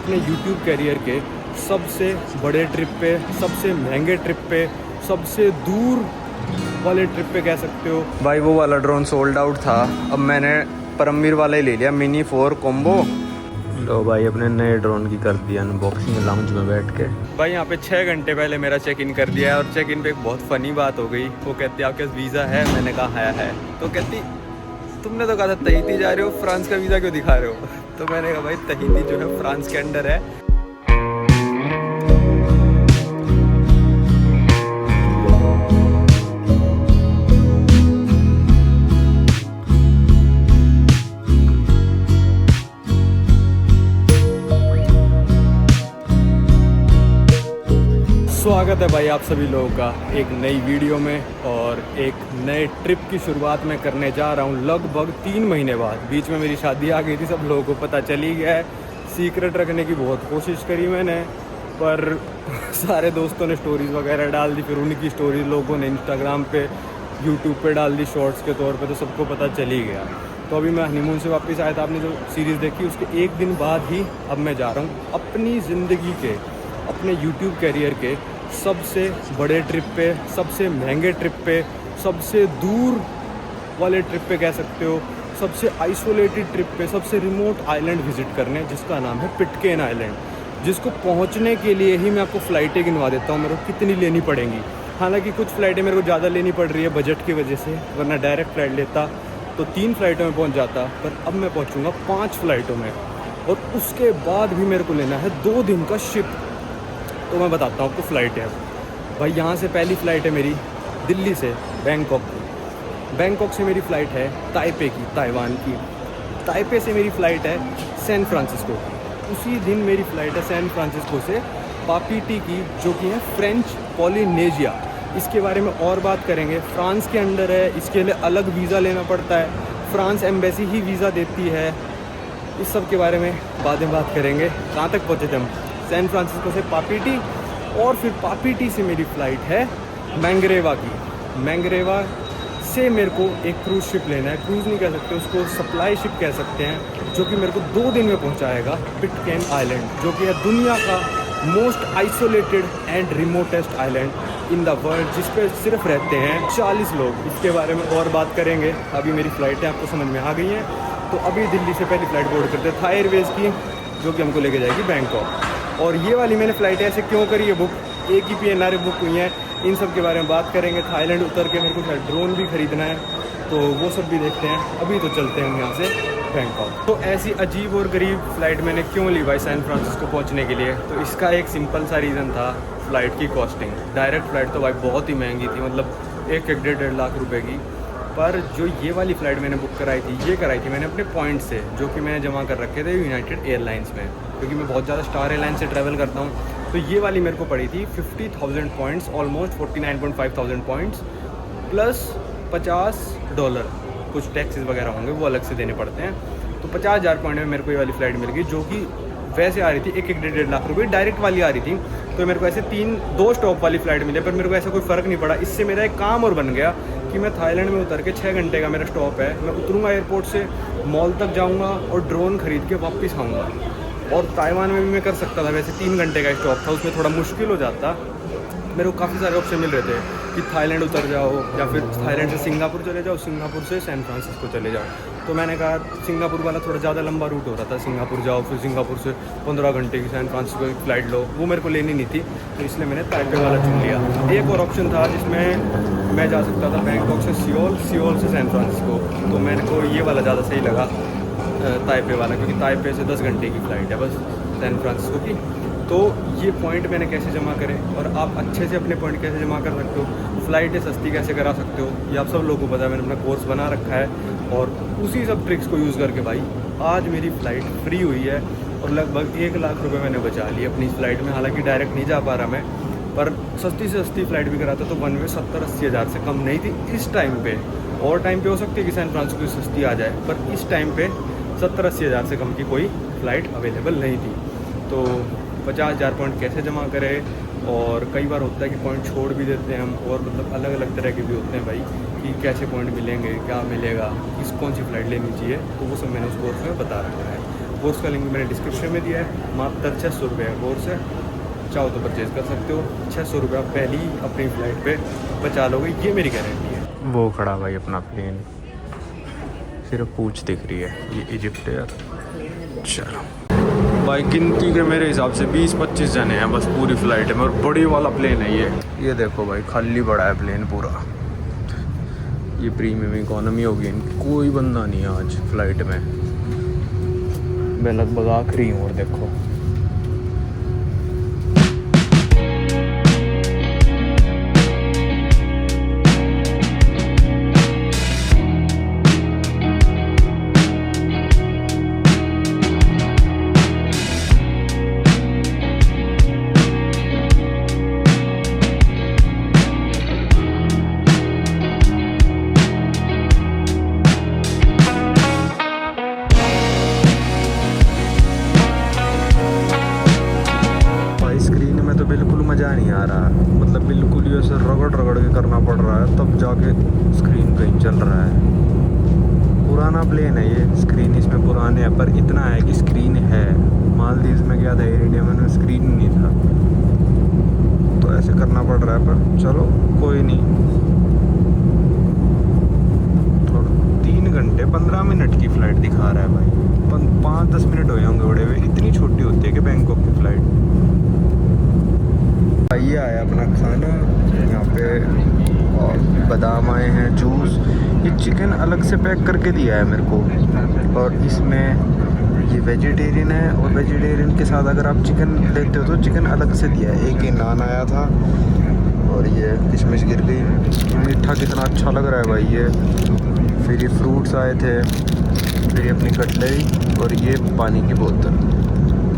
अपने YouTube career के सबसे बड़े ट्रिप पे, सबसे महंगे ट्रिप पे, सबसे दूर वाले ट्रिप पे कह सकते हो। भाई वो वाला ड्रोन सोल्ड आउट था, अब मैंने परमवीर वाला ही ले लिया, मिनी 4 कॉम्बो। लो भाई अपने नए ड्रोन की कर दिया अनबॉक्सिंग लाउंज में बैठ के। भाई यहाँ पे 6 घंटे पहले मेरा चेक इन कर दिया है और चेक इन पे एक बहुत फ़नी बात हो गई। वो कहती है आपके पास वीज़ा है? मैंने कहा है। तो कहती तुमने तो कहा था तहीती जा रहे हो, फ्रांस का वीज़ा क्यों दिखा रहे हो? तो मैंने कहा भाई तहीती जो है फ्रांस के अंडर है। स्वागत है भाई आप सभी लोगों का एक नई वीडियो में और एक नए ट्रिप की शुरुआत मैं करने जा रहा हूँ लगभग 3 महीने बाद। बीच में मेरी शादी आ गई थी, सब लोगों को पता चली गया है। सीक्रेट रखने की बहुत कोशिश करी मैंने, पर सारे दोस्तों ने स्टोरीज़ वगैरह डाल दी, फिर उनकी स्टोरीज लोगों ने इंस्टाग्राम पे यूट्यूब पे डाल दी शॉर्ट्स के तौर पे, तो सबको पता चल ही गया। तो अभी मैं हनीमून से वापस आया था, आपने जो सीरीज़ देखी उसके एक दिन बाद ही अब मैं जा रहा हूँ अपनी ज़िंदगी के, अपने यूट्यूब कैरियर के सबसे बड़े ट्रिप पे, सबसे महंगे ट्रिप पे, सबसे दूर वाले ट्रिप पे कह सकते हो, सबसे आइसोलेटेड ट्रिप पे, सबसे रिमोट आइलैंड विज़िट करने, जिसका नाम है पिटकेन आइलैंड। जिसको पहुंचने के लिए ही मैं आपको फ़्लाइटें गिनवा देता हूँ मेरे को कितनी लेनी पड़ेंगी। हालांकि कुछ फ़्लाइटें मेरे को ज़्यादा लेनी पड़ रही है बजट की वजह से, वरना डायरेक्ट फ़्लाइट लेता तो 3 फ़्लाइटों में पहुँच जाता, पर अब मैं पहुँचूँगा 5 फ़्लाइटों में। और उसके बाद भी मेरे को लेना है 2 दिन का शिप। तो मैं बताता हूँ आपको फ़्लाइट है। भाई यहाँ से पहली फ़्लाइट है मेरी दिल्ली से बैंकॉक की। बैंकॉक से मेरी फ़्लाइट है ताइपे की, ताइवान की। ताइपे से मेरी फ़्लाइट है सैन फ्रांसिस्को की। उसी दिन मेरी फ़्लाइट है सैन फ्रांसिस्को से पापीटी की, जो कि है फ्रेंच पॉलिनेशिया। इसके बारे में और बात करेंगे। फ्रांस के अंडर है, इसके लिए अलग वीज़ा लेना पड़ता है, फ्रांस एम्बेसी ही वीज़ा देती है। इस सब के बारे में बाद में बात करेंगे। कहाँ तक पहुँचे थे हम? सैन फ्रांसिस्को से पापीटी, और फिर पापीटी से मेरी फ़्लाइट है मैंगरेवा की। मैंगरेवा से मेरे को एक क्रूज़ शिप लेना है, क्रूज़ नहीं कह सकते उसको, सप्लाई शिप कह सकते हैं, जो कि मेरे को 2 दिन में पहुंचाएगा पिटकेन आइलैंड, जो कि है दुनिया का most isolated and remotest island in the world, जिस पे सिर्फ रहते हैं 40 लोग। इसके बारे में और बात करेंगे। अभी मेरी फ़्लाइटें आपको समझ में आ गई हैं, तो अभी दिल्ली से पहली फ़्लाइट बोर्ड करते हैं थाई एयरवेज़ की, जो कि हमको लेके जाएगी बैंकॉक। और ये वाली मैंने फ़्लाइट ऐसे क्यों करी है बुक, एक ही PNR बुक हुई हैं, इन सब के बारे में बात करेंगे। थाईलैंड उतर के मेरे को शायद ड्रोन भी ख़रीदना है, तो वो सब भी देखते हैं। अभी तो चलते हैं हम यहाँ से बैंकॉक। तो ऐसी अजीब और गरीब फ़्लाइट मैंने क्यों ली भाई सैन फ्रांसिस्को पहुँचने के लिए? तो इसका एक सिंपल सा रीज़न था, फ़्लाइट की कॉस्टिंग। डायरेक्ट फ़्लाइट तो भाई बहुत ही महंगी थी, मतलब 1-1.5 लाख रुपए की। पर जो ये वाली फ़्लाइट मैंने बुक कराई थी, ये कराई थी मैंने अपने पॉइंट से, जो कि मैंने जमा कर रखे थे यूनाइटेड एयरलाइंस में, क्योंकि मैं बहुत ज़्यादा स्टार एयरलाइन से ट्रैवल करता हूँ। तो ये वाली मेरे को पड़ी थी 50,000 पॉइंट्स, ऑलमोस्ट 49,500 पॉइंट्स, प्लस $50। कुछ टैक्सेस वगैरह होंगे वो अलग से देने पड़ते हैं। तो 50,000 पॉइंट में मेरे को ये वाली फ़्लाइट मिल गई, जो कि वैसे आ रही थी 1-1.5 लाख रुपये, डायरेक्ट वाली आ रही थी। तो मेरे को ऐसे 2 स्टॉप वाली फ़्लाइट मिले, पर मेरे को ऐसा कोई फ़र्क नहीं पड़ा। इससे मेरा एक काम और बन गया कि मैं थाईलैंड में उतर के 6 घंटे का मेरा स्टॉप है, मैं उतरूँगा एयरपोर्ट से, मॉल तक जाऊँगा और ड्रोन ख़रीद के वापस आऊँगा। और ताइवान में भी मैं कर सकता था, वैसे 3 घंटे का स्टॉप था, उसमें थोड़ा मुश्किल हो जाता। मेरे को काफ़ी सारे ऑप्शन मिल रहे थे कि थाईलैंड उतर जाओ, या फिर थाईलैंड से सिंगापुर चले जाओ, सिंगापुर से सैन फ्रांसिस्को चले जाओ। तो मैंने कहा सिंगापुर वाला थोड़ा ज़्यादा लंबा रूट हो रहा था, सिंगापुर जाओ, फिर सिंगापुर से 15 घंटे की सैन फ्रांसिस्को की फ़्लाइट लो, वो मेरे को लेनी नहीं थी, तो इसलिए मैंने ताइपे वाला चुन लिया। एक और ऑप्शन था जिसमें मैं जा सकता था बैंकॉक से सियोल, सियोल से सैन फ्रांसिस्को, तो मेरे को ये वाला ज़्यादा सही लगा, ताइपे वाला, क्योंकि ताइपे से 10 घंटे की फ़्लाइट है बस सैन फ्रांसिस्को की। तो ये पॉइंट मैंने कैसे जमा करें, और आप अच्छे से अपने पॉइंट कैसे जमा कर सकते हो, फ़्लाइटें सस्ती कैसे करा सकते हो, ये आप सब लोगों को पता है। मैंने अपना कोर्स बना रखा है, और उसी सब ट्रिक्स को यूज़ करके भाई आज मेरी फ़्लाइट फ्री हुई है, और लगभग 1 लाख रुपए मैंने बचा लिए अपनी इस फ़्लाइट में। हालांकि डायरेक्ट नहीं जा पा रहा मैं, पर सस्ती से सस्ती फ़्लाइट भी कराता तो 1 वे 70-80 हज़ार से कम नहीं थी इस टाइम पे। और टाइम पे हो सकती है कि सैन फ्रांसिस्को सस्ती आ जाए, पर इस टाइम पे 70-80 हज़ार से कम की कोई फ़्लाइट अवेलेबल नहीं थी। तो 50,000 पॉइंट कैसे जमा करें, और कई बार होता है कि पॉइंट छोड़ भी देते हैं हम, और मतलब अलग अलग तरह के भी होते हैं भाई, कि कैसे पॉइंट मिलेंगे, क्या मिलेगा, कौन सी फ़्लाइट लेनी चाहिए, तो वो सब मैंने उस कोर्स में बता रखा है। कोर्स का लिंक मैंने डिस्क्रिप्शन में दिया है। मात्र 600 रुपये का कोर्स है, चाहो तो परचेज़ कर सकते हो। 600 रुपये पहली अपनी फ़्लाइट पे बचा लोगे, ये मेरी गारंटी है। वो खड़ा भाई अपना प्लेन, सिर्फ पूछ दिख रही है, ये इजिप्ट है यार। चलो भाई, गिनती के मेरे हिसाब से 20-25 जने हैं बस पूरी फ़्लाइट में, और बड़ी वाला प्लेन है ये देखो भाई, खाली बड़ा है प्लेन पूरा। ये प्रीमियम इकोनॉमी होगी, कोई बंदा नहीं है आज फ़्लाइट में। मैं लगभग आखिरी हूँ, और देखो मज़ा नहीं आ रहा, मतलब बिल्कुल ही ऐसे रगड़ के करना पड़ रहा है तब जाके स्क्रीन कहीं चल रहा है। पुराना प्लेन है ये, स्क्रीन इसमें पुराने है, पर इतना है कि स्क्रीन है। मालदीव्स में गया था एयर इंडिया में, स्क्रीन नहीं था, तो ऐसे करना पड़ रहा है, पर चलो कोई नहीं। थोड़ा 3 घंटे 15 मिनट की फ़्लाइट दिखा रहा है भाई, 5-10 मिनट हो होंगे उड़े हुए। इतनी छोटी होती है कि बैंकॉक की फ़्लाइट। ये आया अपना खाना, यहाँ पे और बादाम आए हैं, जूस। ये चिकन अलग से पैक करके दिया है मेरे को, और इसमें ये वेजिटेरियन है, और वेजिटेरियन के साथ अगर आप चिकन लेते हो तो चिकन अलग से दिया है। एक ये नान आया था, और ये किशमिश गिर गई। मीठा कितना अच्छा लग रहा है भाई ये। फिर ये फ्रूट्स आए थे, फिर ये अपनी कटलरी, और ये पानी की बोतल।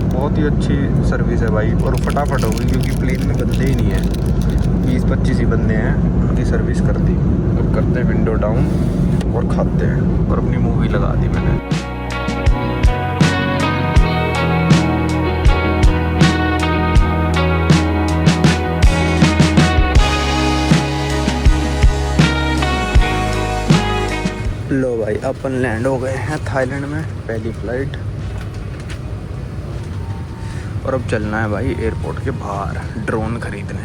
बहुत ही अच्छी सर्विस है भाई, और फटाफट होगी क्योंकि प्लेन में बंदे ही नहीं हैं, 20-25 ही बंदे हैं, उनकी सर्विस कर दी। अब करते हैं विंडो डाउन और खाते हैं, और अपनी मूवी लगा दी मैंने। लो भाई, अपन लैंड हो गए हैं थाईलैंड में, पहली फ़्लाइट। और अब चलना है भाई एयरपोर्ट के बाहर ड्रोन खरीदने।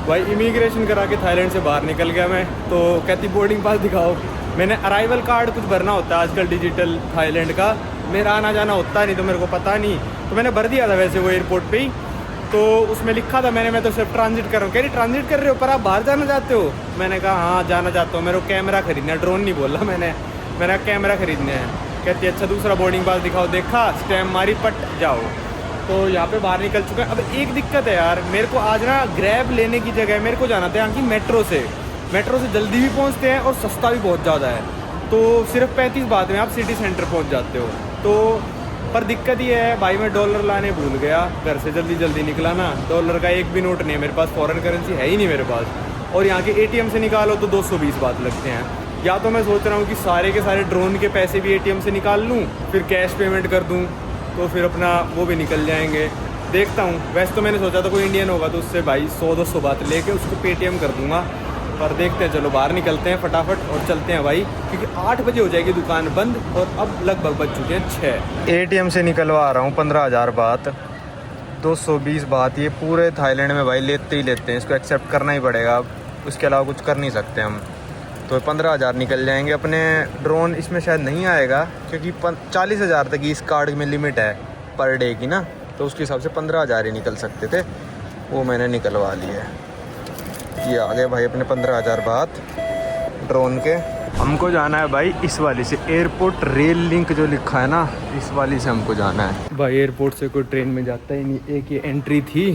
भाई इमिग्रेशन करा के थाईलैंड से बाहर निकल गया मैं, तो कहती बोर्डिंग पास दिखाओ। मैंने अराइवल कार्ड कुछ भरना होता है आजकल डिजिटल थाईलैंड का, मेरा आना जाना होता नहीं तो मेरे को पता नहीं, तो मैंने भर दिया था वैसे वो एयरपोर्ट पे ही। तो उसमें लिखा था मैं तो सिर्फ ट्रांजिट कर रहा हूँ। कह रही ट्रांजिट कर रहे हो, पर आप बाहर जाना चाहते हो? मैंने कहा हाँ जाना चाहता हूँ, मेरे को कैमरा खरीदना है, ड्रोन नहीं बोला मैंने कैमरा खरीदने हैं। कहती अच्छा दूसरा बोर्डिंग पास दिखाओ, देखा स्टैम्प मारी, पट जाओ। तो यहाँ पे बाहर निकल चुका है। अब एक दिक्कत है यार, मेरे को आज ना ग्रैब लेने की जगह मेरे को जाना था यहाँ की मेट्रो से जल्दी भी पहुँचते हैं और सस्ता भी बहुत ज़्यादा है। तो सिर्फ 35 बात में आप सिटी सेंटर पहुँच जाते हो। तो पर दिक्कत ये है भाई, मैं डॉलर लाने भूल गया, घर से जल्दी निकला ना, डॉलर का एक भी नोट नहीं है मेरे पास, फॉरेन करेंसी है ही नहीं मेरे पास। और यहाँ के ATM से निकालो तो 220 बात लगते हैं। या तो मैं सोच रहा हूँ कि सारे के सारे ड्रोन के पैसे भी ATM से निकाल लूँ, फिर कैश पेमेंट कर दूँ, तो फिर अपना वो भी निकल जाएंगे। देखता हूँ, वैसे तो मैंने सोचा था कोई इंडियन होगा तो उससे भाई 100-200 बात लेके उसको पेटीएम कर दूंगा, पर देखते हैं। चलो बाहर निकलते हैं फटाफट और चलते हैं भाई, क्योंकि 8 बजे हो जाएगी दुकान बंद, और अब लगभग बज चुके हैं 6। ATM से निकलवा रहा हूँ 15,000 बात, 220 बात। ये पूरे थाईलैंड में भाई लेते ही लेते हैं, इसको एक्सेप्ट करना ही पड़ेगा, उसके अलावा कुछ कर नहीं सकते हम। तो 15,000 निकल जाएंगे अपने। ड्रोन इसमें शायद नहीं आएगा क्योंकि 40,000 तक की इस कार्ड में लिमिट है पर डे की ना, तो उसके हिसाब से 15,000 ही निकल सकते थे, वो मैंने निकलवा लिए। ये आ गए भाई अपने 15,000 बात ड्रोन के। हमको जाना है भाई इस वाली से, एयरपोर्ट रेल लिंक जो लिखा है ना, इस वाली से हमको जाना है भाई। एयरपोर्ट से कोई ट्रेन में जाता ही नहीं। एक ये एंट्री थी,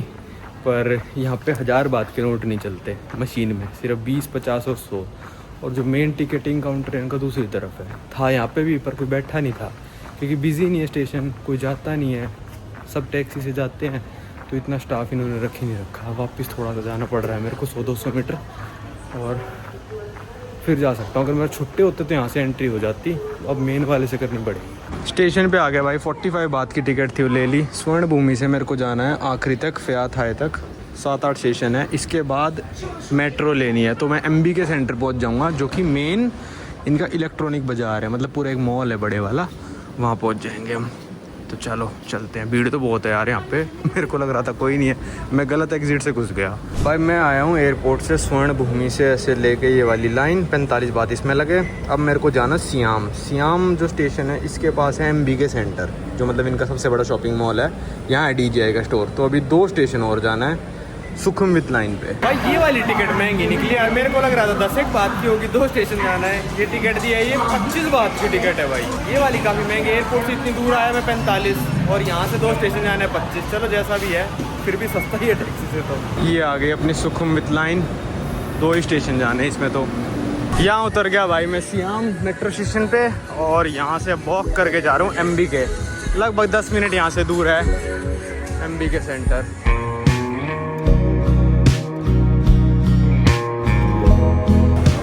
पर यहाँ पे 1000 बात के नोट नहीं चलते मशीन में, सिर्फ 20, 50 और 100। और जो मेन टिकटिंग काउंटर है इनका दूसरी तरफ है, था यहाँ पे भी, पर कोई बैठा नहीं था क्योंकि बिजी नहीं है स्टेशन, कोई जाता नहीं है, सब टैक्सी से जाते हैं, तो इतना स्टाफ इन्होंने रख ही नहीं रखा। वापस थोड़ा सा जाना पड़ रहा है मेरे को, 100-200 मीटर, और फिर जा सकता हूँ। अगर मेरे छुट्टे होते तो यहाँ से एंट्री हो जाती, अब मेन वाले से करनी पड़ेगी। स्टेशन पे आ गया भाई, 45 बात की टिकट थी, वो ले ली। स्वर्ण भूमि से मेरे को जाना है आखिरी तक, फ़या थाई तक, 7-8 स्टेशन है। इसके बाद मेट्रो लेनी है, तो मैं MBK सेंटर पहुँच जाऊँगा, जो कि मेन इनका इलेक्ट्रॉनिक बाज़ार है, मतलब पूरा एक मॉल है बड़े वाला, वहाँ पहुँच जाएंगे हम। तो चलो चलते हैं। भीड़ तो बहुत है यार यहाँ पे। मेरे को लग रहा था कोई नहीं है, मैं गलत एग्जिट से घुस गया। भाई मैं आया हूँ एयरपोर्ट से, स्वर्ण भूमि से ऐसे लेके ये वाली लाइन 45-32 में लगे। अब मेरे को जाना सियाम जो स्टेशन है इसके पास है MBK सेंटर, जो मतलब इनका सबसे बड़ा शॉपिंग मॉल है। यहाँ है DJI का स्टोर। तो अभी 2 स्टेशन और जाना है सुखमवित लाइन पे। भाई ये वाली टिकट महंगी निकली यार, मेरे को लग रहा था 10 बात की होगी, 2 स्टेशन जाना है। ये टिकट दी है, ये 25 बात की टिकट है भाई। ये वाली काफ़ी महंगी। एयरपोर्ट से इतनी दूर आया मैं 45, और यहाँ से 2 स्टेशन जाना है 25। चलो जैसा भी है, फिर भी सस्ता ही है टैक्सी से। तो ये आ गई अपनी सुखमवित लाइन, 2 ही स्टेशन जाने हैं इसमें। तो यहाँ उतर गया भाई मैं सियाम मेट्रो स्टेशन पे, और यहाँ से वॉक करके जा रहा हूँ MBK। लगभग 10 मिनट यहाँ से दूर है MBK सेंटर।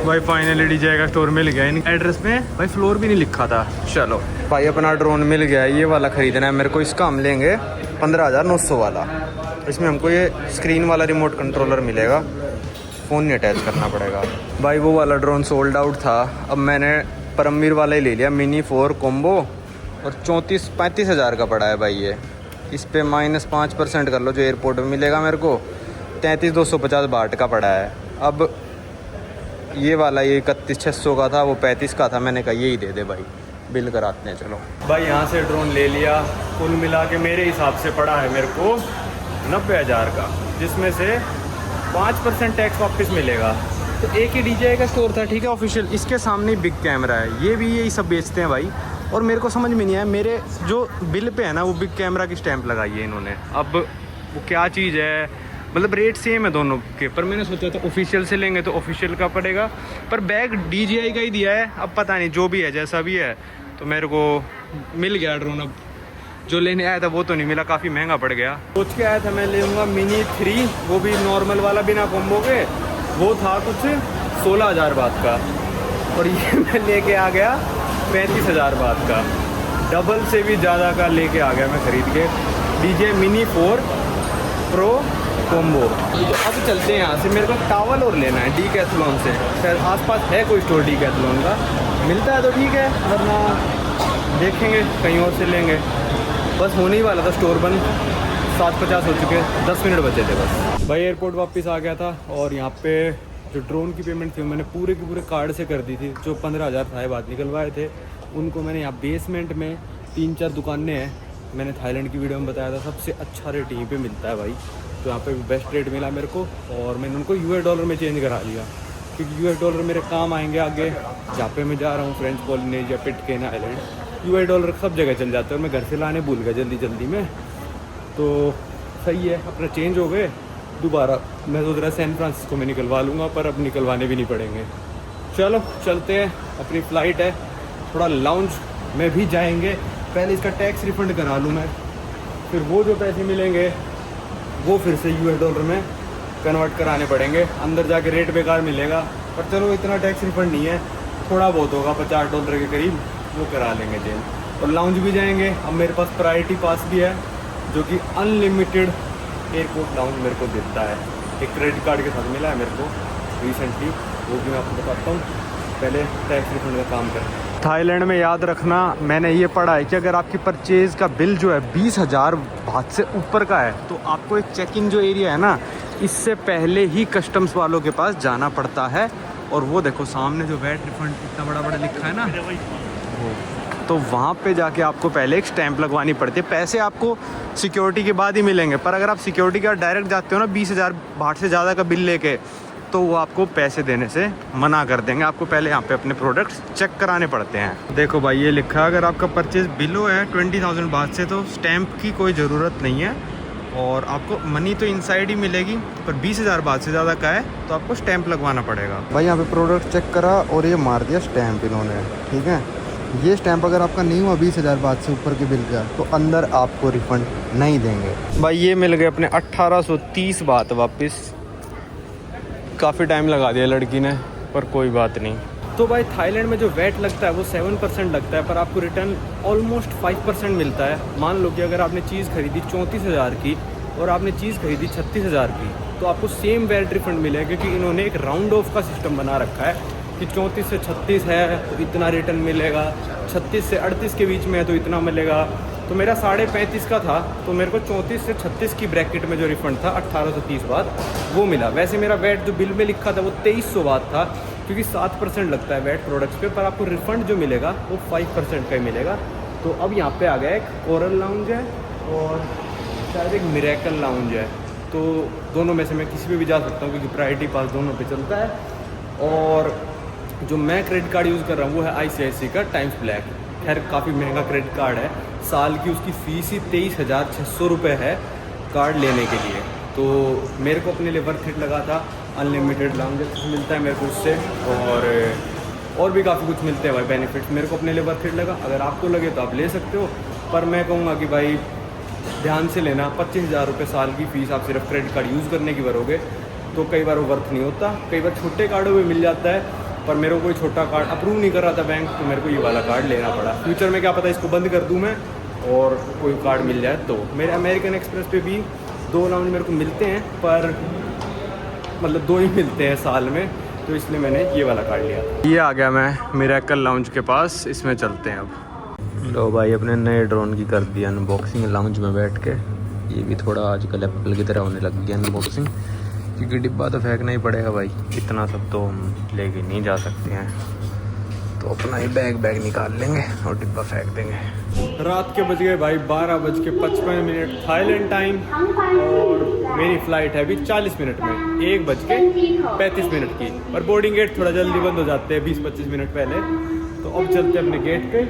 भाई फाइनली DJI का स्टोर मिल गया। इन एड्रेस में भाई फ्लोर भी नहीं लिखा था। चलो भाई अपना ड्रोन मिल गया। ये वाला ख़रीदना है मेरे को। इसका हम लेंगे 15,900 वाला। इसमें हमको ये स्क्रीन वाला रिमोट कंट्रोलर मिलेगा, फ़ोन नहीं अटैच करना पड़ेगा। भाई वो वाला ड्रोन सोल्ड आउट था, अब मैंने परमवीर वाला ही ले लिया, मिनी 4 कॉम्बो, और 34-35 हज़ार का पड़ा है भाई ये। इस पर -5% कर लो जो एयरपोर्ट में मिलेगा मेरे को, 33,250 बाट का पड़ा है। अब ये वाला ये 31,600 का था, वो 35 का था। मैंने कहा यही दे दे भाई, बिल कराते हैं। चलो भाई यहाँ से ड्रोन ले लिया। कुल मिला के मेरे हिसाब से पड़ा है मेरे को 90,000 का, जिसमें से 5% टैक्स वापस मिलेगा। तो एक ही DJI का स्टोर था, ठीक है, ऑफिशियल। इसके सामने बिग कैमरा है, ये भी यही सब बेचते हैं भाई। और मेरे को समझ में नहीं आया, मेरे जो बिल पे है ना वो बिग कैमरा की स्टैंप लगाई है इन्होंने। अब वो क्या चीज़ है, मतलब रेट सेम है दोनों के, पर मैंने सोचा था ऑफिशियल से लेंगे तो ऑफिशियल का पड़ेगा, पर बैग DJI का ही दिया है। अब पता नहीं जो भी है जैसा भी है, तो मेरे को मिल गया ड्रोन। अब जो लेने आया था वो तो नहीं मिला, काफ़ी महंगा पड़ गया। सोच के आया था मैं लूँगा मिनी 3, वो भी नॉर्मल वाला बिना कॉम्बो के। वो था कुछ 16,000 बात का, और ये मैं लेके आ गया 35,000 बात का। डबल से भी ज़्यादा का लेके आ गया मैं ख़रीद के DJI मिनी 4 प्रो कॉम्बो। तो अब चलते हैं यहाँ से। मेरे को टावल और लेना है डीकैथलॉन से। शायद आसपास है कोई स्टोर डीकैथलॉन का, मिलता है तो ठीक है, वरना देखेंगे कहीं और से लेंगे। बस होने ही वाला था स्टोर बंद, 7:50 हो चुके, 10 मिनट बचे थे बस। भाई एयरपोर्ट वापस आ गया था, और यहाँ पे जो ड्रोन की पेमेंट थी मैंने पूरे के पूरे कार्ड से कर दी थी। जो 15,000 साहेब बात निकलवाए थे उनको मैंने यहाँ बेसमेंट में 3-4 दुकानें हैं, मैंने थाईलैंड की वीडियो में बताया था सबसे अच्छा रेट यहीं पे मिलता है भाई। तो यहाँ पे बेस्ट रेट मिला मेरे को, और मैंने उनको US डॉलर में चेंज करा लिया, क्योंकि US डॉलर मेरे काम आएंगे आगे। जहाँ पे मैं जा रहा हूँ French Polynesia, Pitcairn island, US dollar सब जगह चल जाते हैं। और मैं घर से लाने भूल गया जल्दी में, तो सही है अपना चेंज हो गए दोबारा। मैं सोच रहा सैन फ्रांसिस्को में निकलवा लूँगा, पर अब निकलवाने भी नहीं पड़ेंगे। चलो चलते हैं, अपनी फ़्लाइट है, थोड़ा लाउंज में भी जाएंगे। पहले इसका टैक्स रिफ़ंड करा लूँ मैं, फिर वो जो पैसे मिलेंगे वो फिर से US डॉलर में कन्वर्ट कराने पड़ेंगे। अंदर जाके रेट बेकार मिलेगा, पर चलो इतना टैक्स रिफ़ंड नहीं है, थोड़ा बहुत होगा, $50 के करीब, वो करा लेंगे चेंज। और लाउंज भी जाएंगे। अब मेरे पास प्रायोरिटी पास भी है, जो कि अनलिमिटेड एयरपोर्ट लाउंज मेरे को देता है। एक क्रेडिट कार्ड के साथ मिला है मेरे को रिसेंटली, वो भी मैं आपको बताता हूँ। पहले टैक्स रिफंड का काम करें। थाईलैंड में याद रखना, मैंने ये पढ़ा है कि अगर आपकी परचेज़ का बिल जो है 20,000 बात से ऊपर का है, तो आपको एक चेक इन जो एरिया है ना, इससे पहले ही कस्टम्स वालों के पास जाना पड़ता है। और वो देखो सामने जो वैट रिफंड इतना बड़ा लिखा है ना, वो तो वहाँ पे जाके आपको पहले एक स्टैंप लगवानी पड़ती है। पैसे आपको सिक्योरिटी के बाद ही मिलेंगे, पर अगर आप सिक्योरिटी के डायरेक्ट जाते हो ना 20,000 बात से ज़्यादा का बिल लेके, तो वो आपको पैसे देने से मना कर देंगे। आपको पहले यहाँ पे अपने प्रोडक्ट्स चेक कराने पड़ते हैं। देखो भाई ये लिखा है, अगर आपका परचेज बिलो है 20,000 बात से, तो स्टैंप की कोई ज़रूरत नहीं है, और आपको मनी तो इनसाइड ही मिलेगी। पर 20,000 बात से ज़्यादा का है तो आपको स्टैंप लगवाना पड़ेगा। भाई यहाँ पे प्रोडक्ट चेक करा और ये मार दिया स्टैंप इन्होंने, ठीक है। ये स्टैंप अगर आपका नहीं हुआ 20,000 बात से ऊपर के बिल का, तो अंदर आपको रिफंड नहीं देंगे। भाई ये मिल गए अपने 1830 बात वापस। काफ़ी टाइम लगा दिया लड़की ने, पर कोई बात नहीं। तो भाई थाईलैंड में जो वैट लगता है वो 7% लगता है, पर आपको रिटर्न ऑलमोस्ट 5% मिलता है। मान लो कि अगर आपने चीज़ खरीदी 34,000 की और आपने चीज़ खरीदी 36,000 की, तो आपको सेम वैट रिफंड मिलेगा, क्योंकि इन्होंने एक राउंड ऑफ का सिस्टम बना रखा है कि 34 से 36 है तो इतना रिटर्न मिलेगा, 36 से 38 के बीच में है तो इतना मिलेगा, तो मेरा 35.5 का था, तो मेरे को 34 से 36 की ब्रैकेट में जो रिफ़ंड था 1830 बात वो मिला। वैसे मेरा वैट जो बिल में लिखा था वो 2300 बात था, क्योंकि 7% लगता है वैट प्रोडक्ट्स पे, पर आपको रिफ़ंड जो मिलेगा वो 5% का ही मिलेगा। तो अब यहाँ पे आ गया एक कोरल लाउंज है और शायद एक मिरेकल लाउंज है, तो दोनों में से मैं किसी पे भी जा सकता हूँ क्योंकि प्रायोरिटी पास दोनों पे चलता है। और जो मैं क्रेडिट कार्ड यूज़ कर रहा हूँ वो है ICICI का टाइम्स ब्लैक। खैर काफ़ी महंगा क्रेडिट कार्ड है, साल की उसकी फ़ीस ही 23,600 रुपये है कार्ड लेने के लिए। तो मेरे को अपने लिए वर्थ इट लगा था। अनलिमिटेड लाउंज मिलता है मेरे को उससे, और भी काफ़ी कुछ मिलते हैं भाई बेनिफिट्स। मेरे को अपने लिए वर्थ इट लगा, अगर आपको लगे तो आप ले सकते हो, पर मैं कहूँगा कि भाई ध्यान से लेना। 25,000 रुपये साल की फ़ीस आप सिर्फ क्रेडिट कार्ड यूज़ करने की भरोगे तो कई बार वो वर्थ नहीं होता। कई बार छोटे कार्डों में मिल जाता है, पर मेरे को कोई छोटा कार्ड अप्रूव नहीं कर रहा था बैंक, तो मेरे को ये वाला कार्ड लेना पड़ा। फ्यूचर में क्या पता इसको बंद कर दूँ मैं और कोई कार्ड मिल जाए तो। मेरे अमेरिकन एक्सप्रेस पे भी 2 लाउंज मेरे को मिलते हैं, पर मतलब 2 ही मिलते हैं साल में, तो इसलिए मैंने ये वाला कार्ड लिया। ये आ गया मैं मिरेकल लाउंज के पास, इसमें चलते हैं अब। लो भाई अपने नए ड्रोन की कर दिया अनबॉक्सिंग लाउंज में बैठ के। ये भी थोड़ा आजकल एप्पल की तरह होने लग गया अनबॉक्सिंग, क्योंकि डिब्बा तो फेंकना ही पड़ेगा भाई, इतना सब तो हम लेके नहीं जा सकते हैं, तो अपना ही बैग निकाल लेंगे और डिब्बा फेंक देंगे। रात के बज गए भाई 12:55 थाईलैंड टाइम, और मेरी फ़्लाइट है अभी 40 मिनट में, 1:35 की, और बोर्डिंग गेट थोड़ा जल्दी बंद हो जाते हैं 20-25 मिनट पहले। तो अब चलते अपने गेट पे।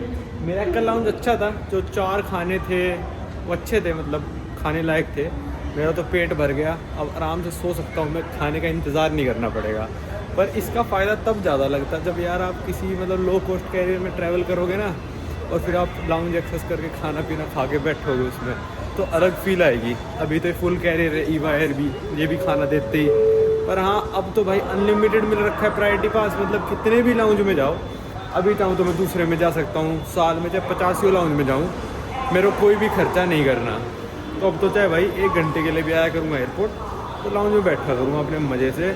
मिरेकल लाउंज अच्छा था, जो 4 खाने थे वो अच्छे थे, मतलब खाने लायक थे। मेरा तो पेट भर गया, अब आराम से सो सकता हूँ मैं, खाने का इंतज़ार नहीं करना पड़ेगा। पर इसका फ़ायदा तब ज़्यादा लगता है जब यार आप किसी मतलब लो कॉस्ट कैरियर में ट्रैवल करोगे ना, और फिर आप लाउंज एक्सेस करके खाना पीना खा के बैठोगे उसमें, तो अलग फील आएगी। अभी तो फुल कैरियर है ईवा एयर भी, ये भी खाना देते ही। पर हाँ, अब तो भाई अनलिमिटेड मिल रखा है प्रायोरिटी पास, मतलब कितने भी लाउंज में जाओ। अभी चाहूँ तो मैं दूसरे में जा सकता हूँ, साल में चाहे 50 लाउंज में जाऊँ, मेरे को कोई भी खर्चा नहीं करना। तो अब तो चाहे भाई 1 घंटे के लिए भी आया करूँगा एयरपोर्ट, तो लाउंज में बैठा करूँगा अपने मज़े से।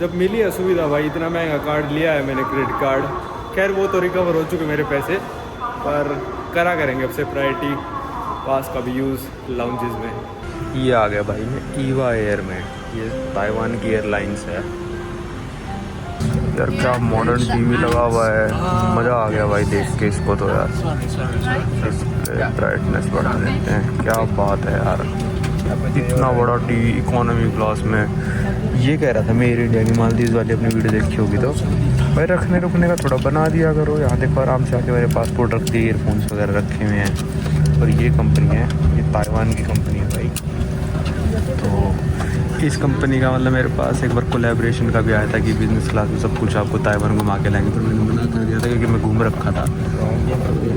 जब मिली है सुविधा भाई, इतना महंगा कार्ड लिया है मैंने क्रेडिट कार्ड, खैर वो तो रिकवर हो चुके मेरे पैसे, पर करा करेंगे अब से प्रायोरिटी पास का भी यूज़ लाउंजेस में। ये आ गया भाई मैं ईवा एयर में, ये ताइवान की एयरलाइंस है यार। क्या मॉडर्न टीवी लगा हुआ है, मज़ा आ गया भाई देख के इसको तो यार। डिस्प्ले ब्राइटनेस बढ़ा देते हैं, क्या बात है यार, इतना बड़ा टीवी इकोनॉमी क्लास में। ये कह रहा था मैं एयर इंडिया की मालदीव वाली अपनी वीडियो देखी होगी तो भाई रखने रुकने का थोड़ा बना दिया करो। यहाँ देखो आराम से आके मेरे पासपोर्ट रख दिए, ईयरफोन्स वगैरह रखे हुए हैं। और ये कंपनी है, ये ताइवान की कंपनी है भाई। तो इस कंपनी का मतलब मेरे पास एक बार कोलैबोरेशन का भी आया था कि बिज़नेस क्लास में सब कुछ आपको ताइवान घुमा के लाएंगे, पर मैंने मना कर दिया था क्योंकि मैं घूम रखा था।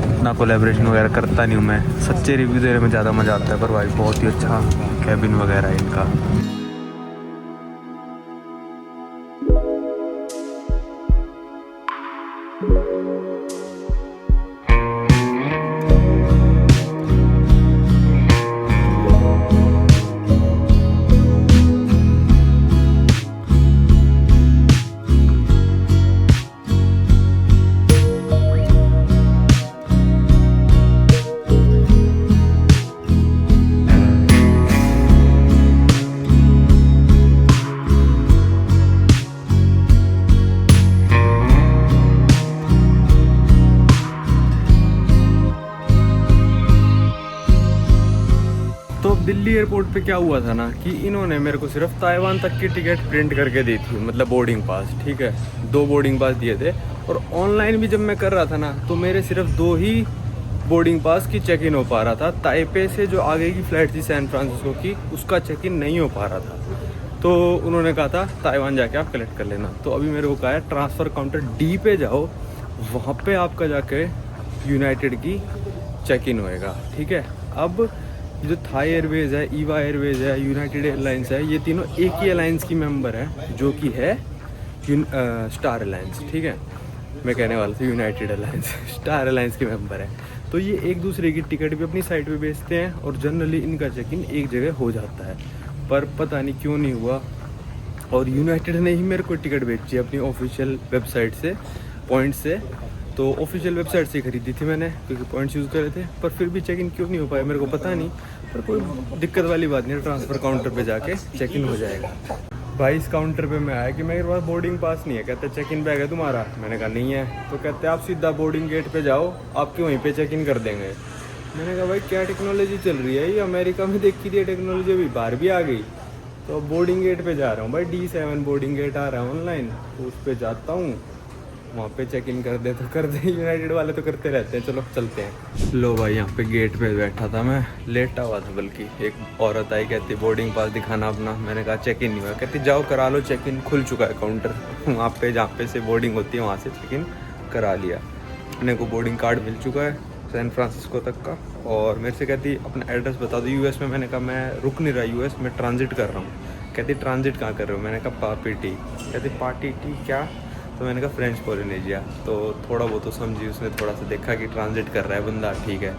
इतना कोलैबोरेशन वगैरह करता नहीं हूँ मैं, सच्चे रिव्यू देने में ज़्यादा मज़ा आता है। पर भाई बहुत ही अच्छा कैबिन वगैरह है इनका। दिल्ली एयरपोर्ट पे क्या हुआ था ना कि इन्होंने मेरे को सिर्फ ताइवान तक की टिकट प्रिंट करके दी थी, मतलब बोर्डिंग पास, ठीक है, 2 बोर्डिंग पास दिए थे। और ऑनलाइन भी जब मैं कर रहा था ना, तो मेरे सिर्फ 2 ही बोर्डिंग पास की चेक इन हो पा रहा था। ताइपे से जो आगे की फ़्लाइट थी सैन फ्रांसिस्को की, उसका चेक इन नहीं हो पा रहा था। तो उन्होंने कहा था ताइवान जाके आप कलेक्ट कर लेना। तो अभी मेरे को कहा है ट्रांसफ़र काउंटर डी पे जाओ, वहाँ पे आपका जाके यूनाइटेड की चेक इन होएगा, ठीक है। अब जो थाई एयरवेज़ है, ईवा एयरवेज़ है, यूनाइटेड एयरलाइंस है, ये तीनों एक ही एयरलाइंस की मेंबर है, जो कि है स्टार एयरलाइंस, ठीक है। मैं कहने वाला था यूनाइटेड एयरलाइंस, स्टार एयरलाइंस की मेंबर है। तो ये एक दूसरे की टिकट भी अपनी साइट पे बेचते हैं, और जनरली इनका चेक इन एक जगह हो जाता है। पर पता नहीं क्यों नहीं हुआ, और यूनाइटेड ने ही मेरे को टिकट बेची अपनी ऑफिशियल वेबसाइट से, पॉइंट से। तो ऑफिशियल वेबसाइट से खरीदी थी मैंने, क्योंकि पॉइंट्स यूज़ करे थे, पर फिर भी चेक इन क्यों नहीं हो पाया मेरे को पता नहीं। पर कोई दिक्कत वाली बात नहीं है, ट्रांसफ़र काउंटर पे जाके चेक इन हो जाएगा। भाई इस काउंटर पे मैं आया कि मेरे पास बोर्डिंग पास नहीं है। कहते चेक इन बैग है तुम्हारा? मैंने कहा नहीं है। तो कहते आप सीधा बोर्डिंग गेट पे जाओ, आपके वहीं पे चेक इन कर देंगे। मैंने कहा भाई क्या टेक्नोलॉजी चल रही है ये, अमेरिका में देखी थी टेक्नोलॉजी, अभी बाहर भी आ गई। तो बोर्डिंग गेट पे जा रहा हूँ भाई, D7 बोर्डिंग गेट आ रहा है ऑनलाइन, तो उस पर जाता हूँ, वहाँ पे चेक इन कर दे तो कर दे। यूनाइटेड वाले तो करते रहते हैं। चलो चलते हैं। लो भाई यहाँ पे गेट पे बैठा था मैं, लेटा हुआ था बल्कि। एक औरत आई, कहती बोर्डिंग पास दिखाना अपना। मैंने कहा चेक इन नहीं हुआ। कहती जाओ करा लो चेक इन, खुल चुका है काउंटर वहाँ पे जहाँ पे से बोर्डिंग होती है, वहाँ से चेक इन करा लिया। मेरे को बोर्डिंग कार्ड मिल चुका है सैन फ्रांसिस्को तक का। और मेरे से कहती अपना एड्रेस बता दो US में। मैंने कहा मैं रुक नहीं रहा US, मैं ट्रांजिट कर रहा हूँ। कहती ट्रांजिट कहाँ कर रहे हो? मैंने कहा पार्टी टी। कहती पार्टी टी क्या? तो मैंने कहा फ्रेंच पोलिनेशिया। तो थोड़ा बहुत तो समझी उसने, थोड़ा सा देखा कि ट्रांजिट कर रहा है बंदा, ठीक है।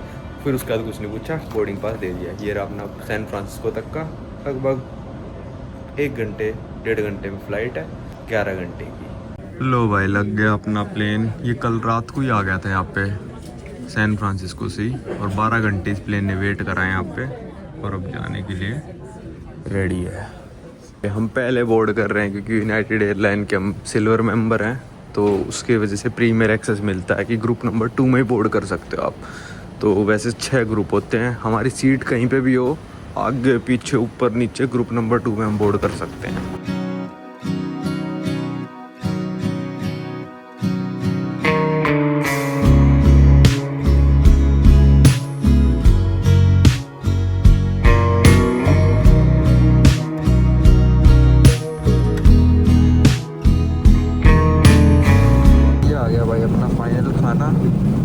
फिर उसके बाद कुछ नहीं पूछा, बोर्डिंग पास दे दिया। ये रहा अपना सैन फ्रांसिस्को तक का, लगभग 1 घंटे 1.5 घंटे में फ़्लाइट है, 11 घंटे की। लो भाई लग गया अपना प्लेन। ये कल रात को ही आ गया था यहाँ पे सैन फ्रांसिस्को से ही, और 12 घंटे इस प्लेन ने वेट करा है यहाँ पे, और अब जाने के लिए रेडी है। हम पहले बोर्ड कर रहे हैं क्योंकि यूनाइटेड एयरलाइन के हम सिल्वर मेंबर हैं, तो उसके वजह से प्रीमियर एक्सेस मिलता है कि ग्रुप नंबर 2 में ही बोर्ड कर सकते हो आप। तो वैसे 6 ग्रुप होते हैं, हमारी सीट कहीं पे भी हो, आगे पीछे ऊपर नीचे, ग्रुप नंबर 2 में हम बोर्ड कर सकते हैं।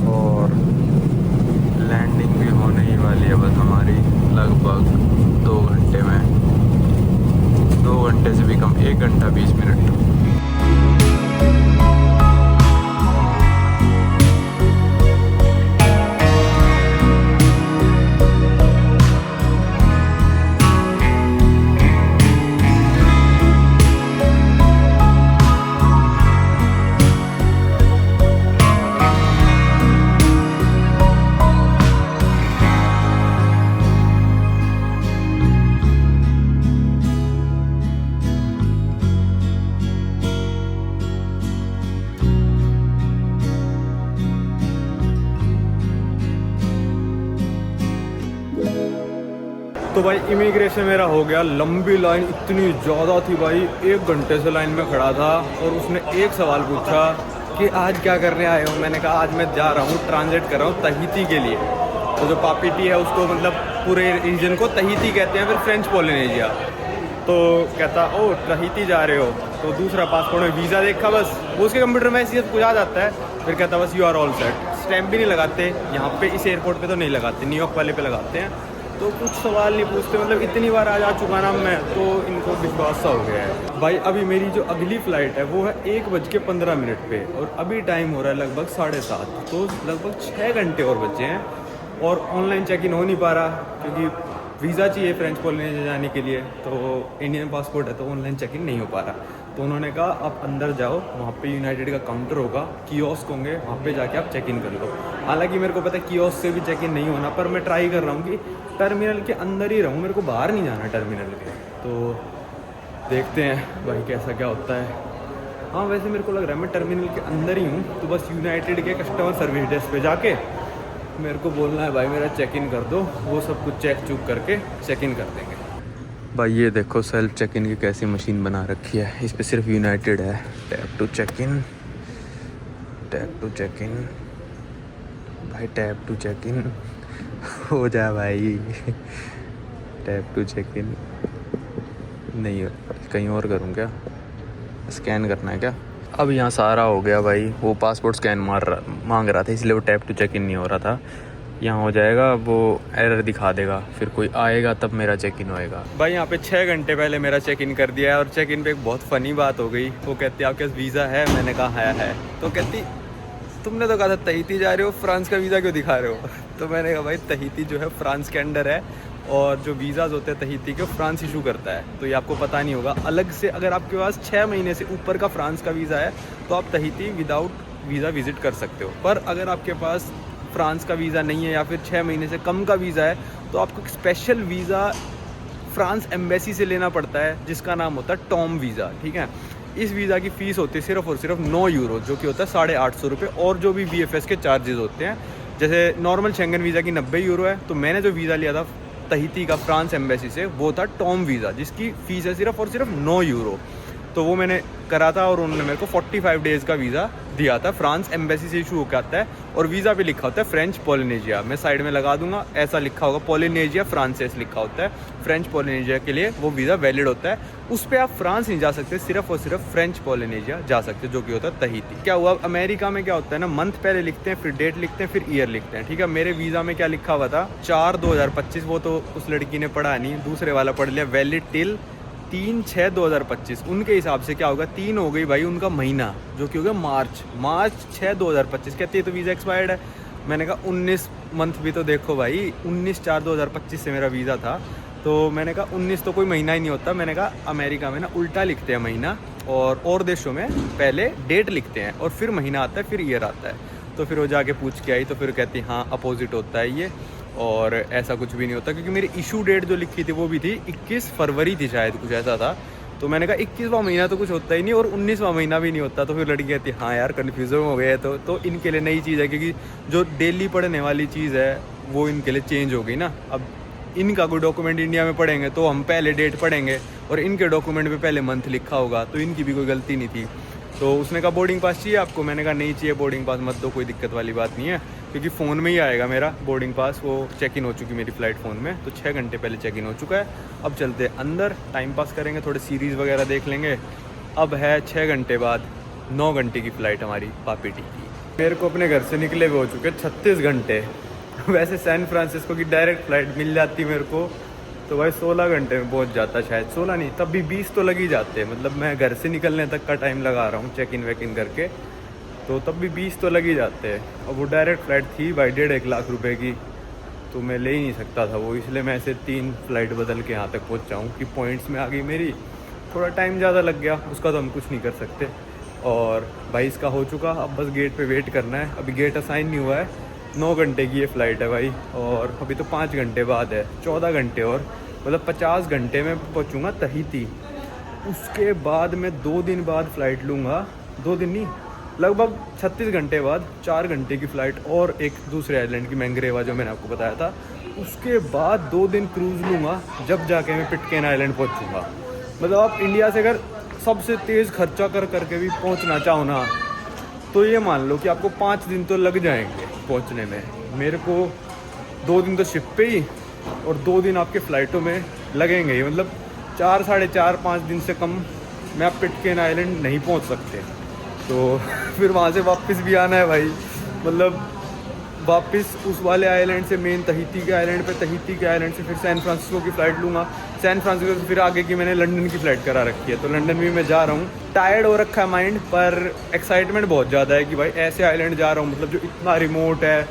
और लैंडिंग भी होने ही वाली है बस हमारी, लगभग 2 घंटे में, 2 घंटे से भी कम, 1 घंटा 20 मिनट। तो भाई इमिग्रेशन मेरा हो गया। लंबी लाइन इतनी ज़्यादा थी भाई, 1 घंटे से लाइन में खड़ा था। और उसने एक सवाल पूछा कि आज क्या करने आए हो? मैंने कहा आज मैं जा रहा हूँ, ट्रांजिट कर रहा हूँ तहीती के लिए। तो जो पापी टी है उसको, मतलब पूरे रीजन को तहीती कहते हैं, फिर फ्रेंच पोलिनेशिया। तो कहता ओ तहीती जा रहे हो? तो दूसरा पासपोर्ट में वीज़ा देखा, बस वो उसके कंप्यूटर में ऐसी कुछ आ जाता है। फिर कहता बस you are all set. Stamp भी नहीं लगाते यहाँ पे, इस एयरपोर्ट पे तो नहीं लगाते, न्यूयॉर्क वाले पे लगाते हैं। तो कुछ सवाल नहीं पूछते, मतलब इतनी बार आ जा चुका ना मैं, तो इनको विश्वास सा हो गया है। भाई अभी मेरी जो अगली फ़्लाइट है वो है 1:15 पे, और अभी टाइम हो रहा है लगभग 7:30। तो लगभग 6 घंटे और बचे हैं, और ऑनलाइन चेक इन हो नहीं पा रहा क्योंकि वीज़ा चाहिए फ्रेंच पोलिनेशिया जाने के लिए। तो इंडियन पासपोर्ट है तो ऑनलाइन चेक इन नहीं हो पा रहा। तो उन्होंने कहा आप अंदर जाओ, वहाँ पे यूनाइटेड का काउंटर होगा, कियोस्क होंगे, वहाँ पे जाके आप चेक इन कर लो। हालांकि मेरे को पता है कियोस्क से भी चेक इन नहीं होना, पर मैं ट्राई कर रहा हूँ कि टर्मिनल के अंदर ही रहूँ, मेरे को बाहर नहीं जाना टर्मिनल के। तो देखते हैं भाई कैसा क्या होता है। हाँ वैसे मेरे को लग रहा है मैं टर्मिनल के अंदर ही हूँ, तो बस यूनाइटेड के कस्टमर सर्विस डेस्क पे जाके मेरे को बोलना है भाई मेरा चेक इन कर दो, वो सब कुछ चेक चूक करके चेक इन कर देंगे। भाई ये देखो सेल्फ चेक इन की कैसी मशीन बना रखी है, इस पर सिर्फ यूनाइटेड है। Tap to check in, tap to check in, भाई टैप टू चेक इन हो जाए भाई। टैप टू चेक इन नहीं, कहीं और करूँ क्या? स्कैन करना है क्या? अब यहाँ सारा हो गया भाई, वो पासपोर्ट स्कैन मांग रहा था इसलिए वो टैप टू चेक इन नहीं हो रहा था। यहाँ हो जाएगा, वो एरर दिखा देगा, फिर कोई आएगा तब मेरा चेक इन होएगा। भाई यहाँ पे 6 घंटे पहले मेरा चेक इन कर दिया है, और चेक इन पे एक बहुत फ़नी बात हो गई। वो कहती आपके पास वीज़ा है? मैंने कहा है। तो कहती तुमने तो कहा था तहीती जा रहे हो, फ्रांस का वीज़ा क्यों दिखा रहे हो? तो मैंने कहा भाई तहीती जो है फ्रांस के अंडर है, और जो वीज़ाज़ होते हैं तहीती के फ्रांस इशू करता है। तो ये आपको पता नहीं होगा। अलग से अगर आपके पास 6 महीने से ऊपर का फ्रांस का वीज़ा है तो आप तहीती विदाउट वीज़ा विज़िट कर सकते हो। पर अगर आपके पास फ्रांस का वीज़ा नहीं है या फिर 6 महीने से कम का वीज़ा है तो आपको एक स्पेशल वीज़ा फ्रांस एम्बेसी से लेना पड़ता है जिसका नाम होता है टॉम वीज़ा, ठीक है। इस वीज़ा की फ़ीस होती है सिर्फ़ और सिर्फ 9 यूरो, जो कि होता है 850 रुपये, और जो भी VFS के चार्जेस होते हैं, जैसे नॉर्मल शेंगन वीज़ा की 90 यूरो है, तो मैंने जो वीज़ा लिया था तहीती का फ्रांस एम्बेसी से वो था टॉम वीज़ा, जिसकी फ़ीस है सिर्फ़ और सिर्फ 9 यूरो। तो वो मैंने करा था और उन्होंने मेरे को 45 डेज़ का वीज़ा दिया था। फ्रांस एम्बेसी से इशू होकर आता है और वीज़ा पे लिखा होता है फ्रेंच पोलिनेशिया। मैं साइड में लगा दूंगा, ऐसा लिखा होगा पोलिनेशिया फ्रांसेस लिखा होता है। फ्रेंच पोलिनेशिया के लिए वो वीज़ा वैलिड होता है। उस पर आप फ्रांस नहीं जा सकते, सिर्फ और सिर्फ फ्रेंच पोलिनेशिया जा सकते, जो कि होता है तहीती। क्या हुआ, अमेरिका में क्या होता है ना, मंथ पहले लिखते हैं, फिर डेट लिखते हैं, फिर ईयर लिखते हैं, ठीक है। मेरे वीज़ा में क्या लिखा हुआ था 4/2025, वो तो उस लड़की ने पढ़ा नहीं, दूसरे वाला पढ़ लिया, वैलिड टिल 3/6/2025। उनके हिसाब से क्या होगा, 3 हो गई भाई उनका महीना, जो कि हो गया मार्च 6/2025। कहती है तो वीज़ा एक्सपायर्ड है। मैंने कहा 19 मंथ भी तो देखो भाई, 19/4/2025 से मेरा वीज़ा था, तो मैंने कहा 19 तो कोई महीना ही नहीं होता। मैंने कहा अमेरिका में ना उल्टा लिखते हैं महीना, और देशों में पहले डेट लिखते हैं और फिर महीना आता है, फिर ईयर आता है। तो फिर वो जाके पूछ के आई, तो फिर कहती हाँ अपोजिट होता है ये, और ऐसा कुछ भी नहीं होता। क्योंकि मेरी इशू डेट जो लिखी थी वो भी थी 21 फरवरी थी शायद, कुछ ऐसा था। तो मैंने कहा 21वां महीना तो कुछ होता ही नहीं और 19वां महीना भी नहीं होता। तो फिर लड़की कहती हाँ यार कन्फ्यूज़न हो गया है। तो इनके लिए नई चीज़ है, क्योंकि जो डेली पढ़ने वाली चीज़ है वो इनके लिए चेंज हो गई ना। अब इनका कोई डॉक्यूमेंट इंडिया में पढ़ेंगे तो हम पहले डेट पढ़ेंगे और इनके डॉक्यूमेंट पे पहले मंथ लिखा होगा, तो इनकी भी कोई गलती नहीं थी। तो उसने कहा बोर्डिंग पास चाहिए आपको, मैंने कहा नहीं चाहिए बोर्डिंग पास मत दो, कोई दिक्कत वाली बात नहीं है, क्योंकि फ़ोन में ही आएगा मेरा बोर्डिंग पास। वो चेक इन हो चुकी मेरी फ़्लाइट फ़ोन में, तो 6 घंटे पहले चेक इन हो चुका है। अब चलते अंदर, टाइम पास करेंगे, थोड़े सीरीज़ वगैरह देख लेंगे। अब है 6 घंटे बाद 9 घंटे की फ़्लाइट हमारी पापीटी की। मेरे को अपने घर से निकले हुए हो चुके 36 घंटे। वैसे सैन फ्रांसिस्को की डायरेक्ट फ़्लाइट मिल जाती मेरे को तो भाई 16 घंटे में पहुंच जाता, शायद 16 नहीं, तब भी 20 तो लग ही जाते हैं। मतलब मैं घर से निकलने तक का टाइम लगा रहा हूँ चेक इन वेक इन करके, तो तब भी 20 तो लग ही जाते हैं। और वो डायरेक्ट फ़्लाइट थी भाई 1.5 लाख रुपए की, तो मैं ले ही नहीं सकता था वो, इसलिए मैं ऐसे 3 फ़्लाइट बदल के यहाँ तक पहुँच जाऊँ कि पॉइंट्स में आ गई मेरी। थोड़ा टाइम ज़्यादा लग गया, उसका तो हम कुछ नहीं कर सकते। और भाई इसका हो चुका, अब बस गेट पे वेट करना है। अभी गेट असाइन नहीं हुआ है, 9 घंटे की ये फ़्लाइट है भाई, और अभी तो 5 घंटे बाद है, 14 घंटे और, मतलब 50 घंटे में पहुँचूँगा तहीती। उसके बाद मैं 2 दिन बाद फ़्लाइट लूँगा, 2 दिन नहीं, लगभग 36 घंटे बाद 4 घंटे की फ़्लाइट और एक दूसरे आइलैंड की मैंग्रेवा जो मैंने आपको बताया था। उसके बाद 2 दिन क्रूज़ लूँगा, जब जाके मैं पिटकेन आइलैंड पहुँचूँगा। मतलब आप इंडिया से अगर सबसे तेज़ खर्चा कर करके भी पहुँचना चाहो ना, तो ये मान लो कि आपको 5 दिन तो लग जाएंगे पहुँचने में। मेरे को 2 दिन तो शिप पे ही और 2 दिन आपके फ़्लाइटों में लगेंगे ही। मतलब 4, साढ़े 4-5 दिन से कम मैं आप पिटकेन आइलैंड नहीं पहुँच सकते। तो फिर वहाँ से वापस भी आना है भाई, मतलब वापस उस वाले आइलैंड से मेन तहीती के आइलैंड पे, तहीती के आइलैंड से फिर सैन फ्रांसिस्को की फ़्लाइट लूँगा। सैन फ्रांसिस्को से फिर आगे की मैंने लंदन की फ़्लाइट करा रखी है, तो लंदन भी मैं जा रहा हूँ। टायर्ड हो रखा है माइंड, पर एक्साइटमेंट बहुत ज़्यादा है कि भाई ऐसे आइलैंड जा रहा हूँ, मतलब जो इतना रिमोट है,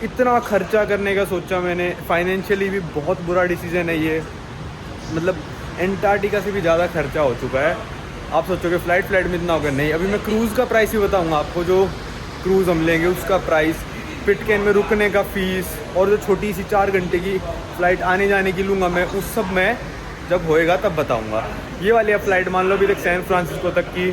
इतना खर्चा करने का सोचा मैंने। फाइनेंशियली भी बहुत बुरा डिसीजन है ये, मतलब एंटार्क्टिका से भी ज़्यादा खर्चा हो चुका है। आप सोचोगे फ़्लाइट में इतना होगा, नहीं। अभी मैं क्रूज़ का प्राइस ही बताऊँगा आपको, जो क्रूज़ हम लेंगे उसका प्राइस, पिटकेन में रुकने का फ़ीस, और जो छोटी सी 4 घंटे की फ़्लाइट आने जाने की लूँगा मैं, उस सब मैं जब होएगा तब बताऊँगा। ये वाली अब फ़्लाइट मान लो अभी तक सैन फ्रांसिस्को तक की,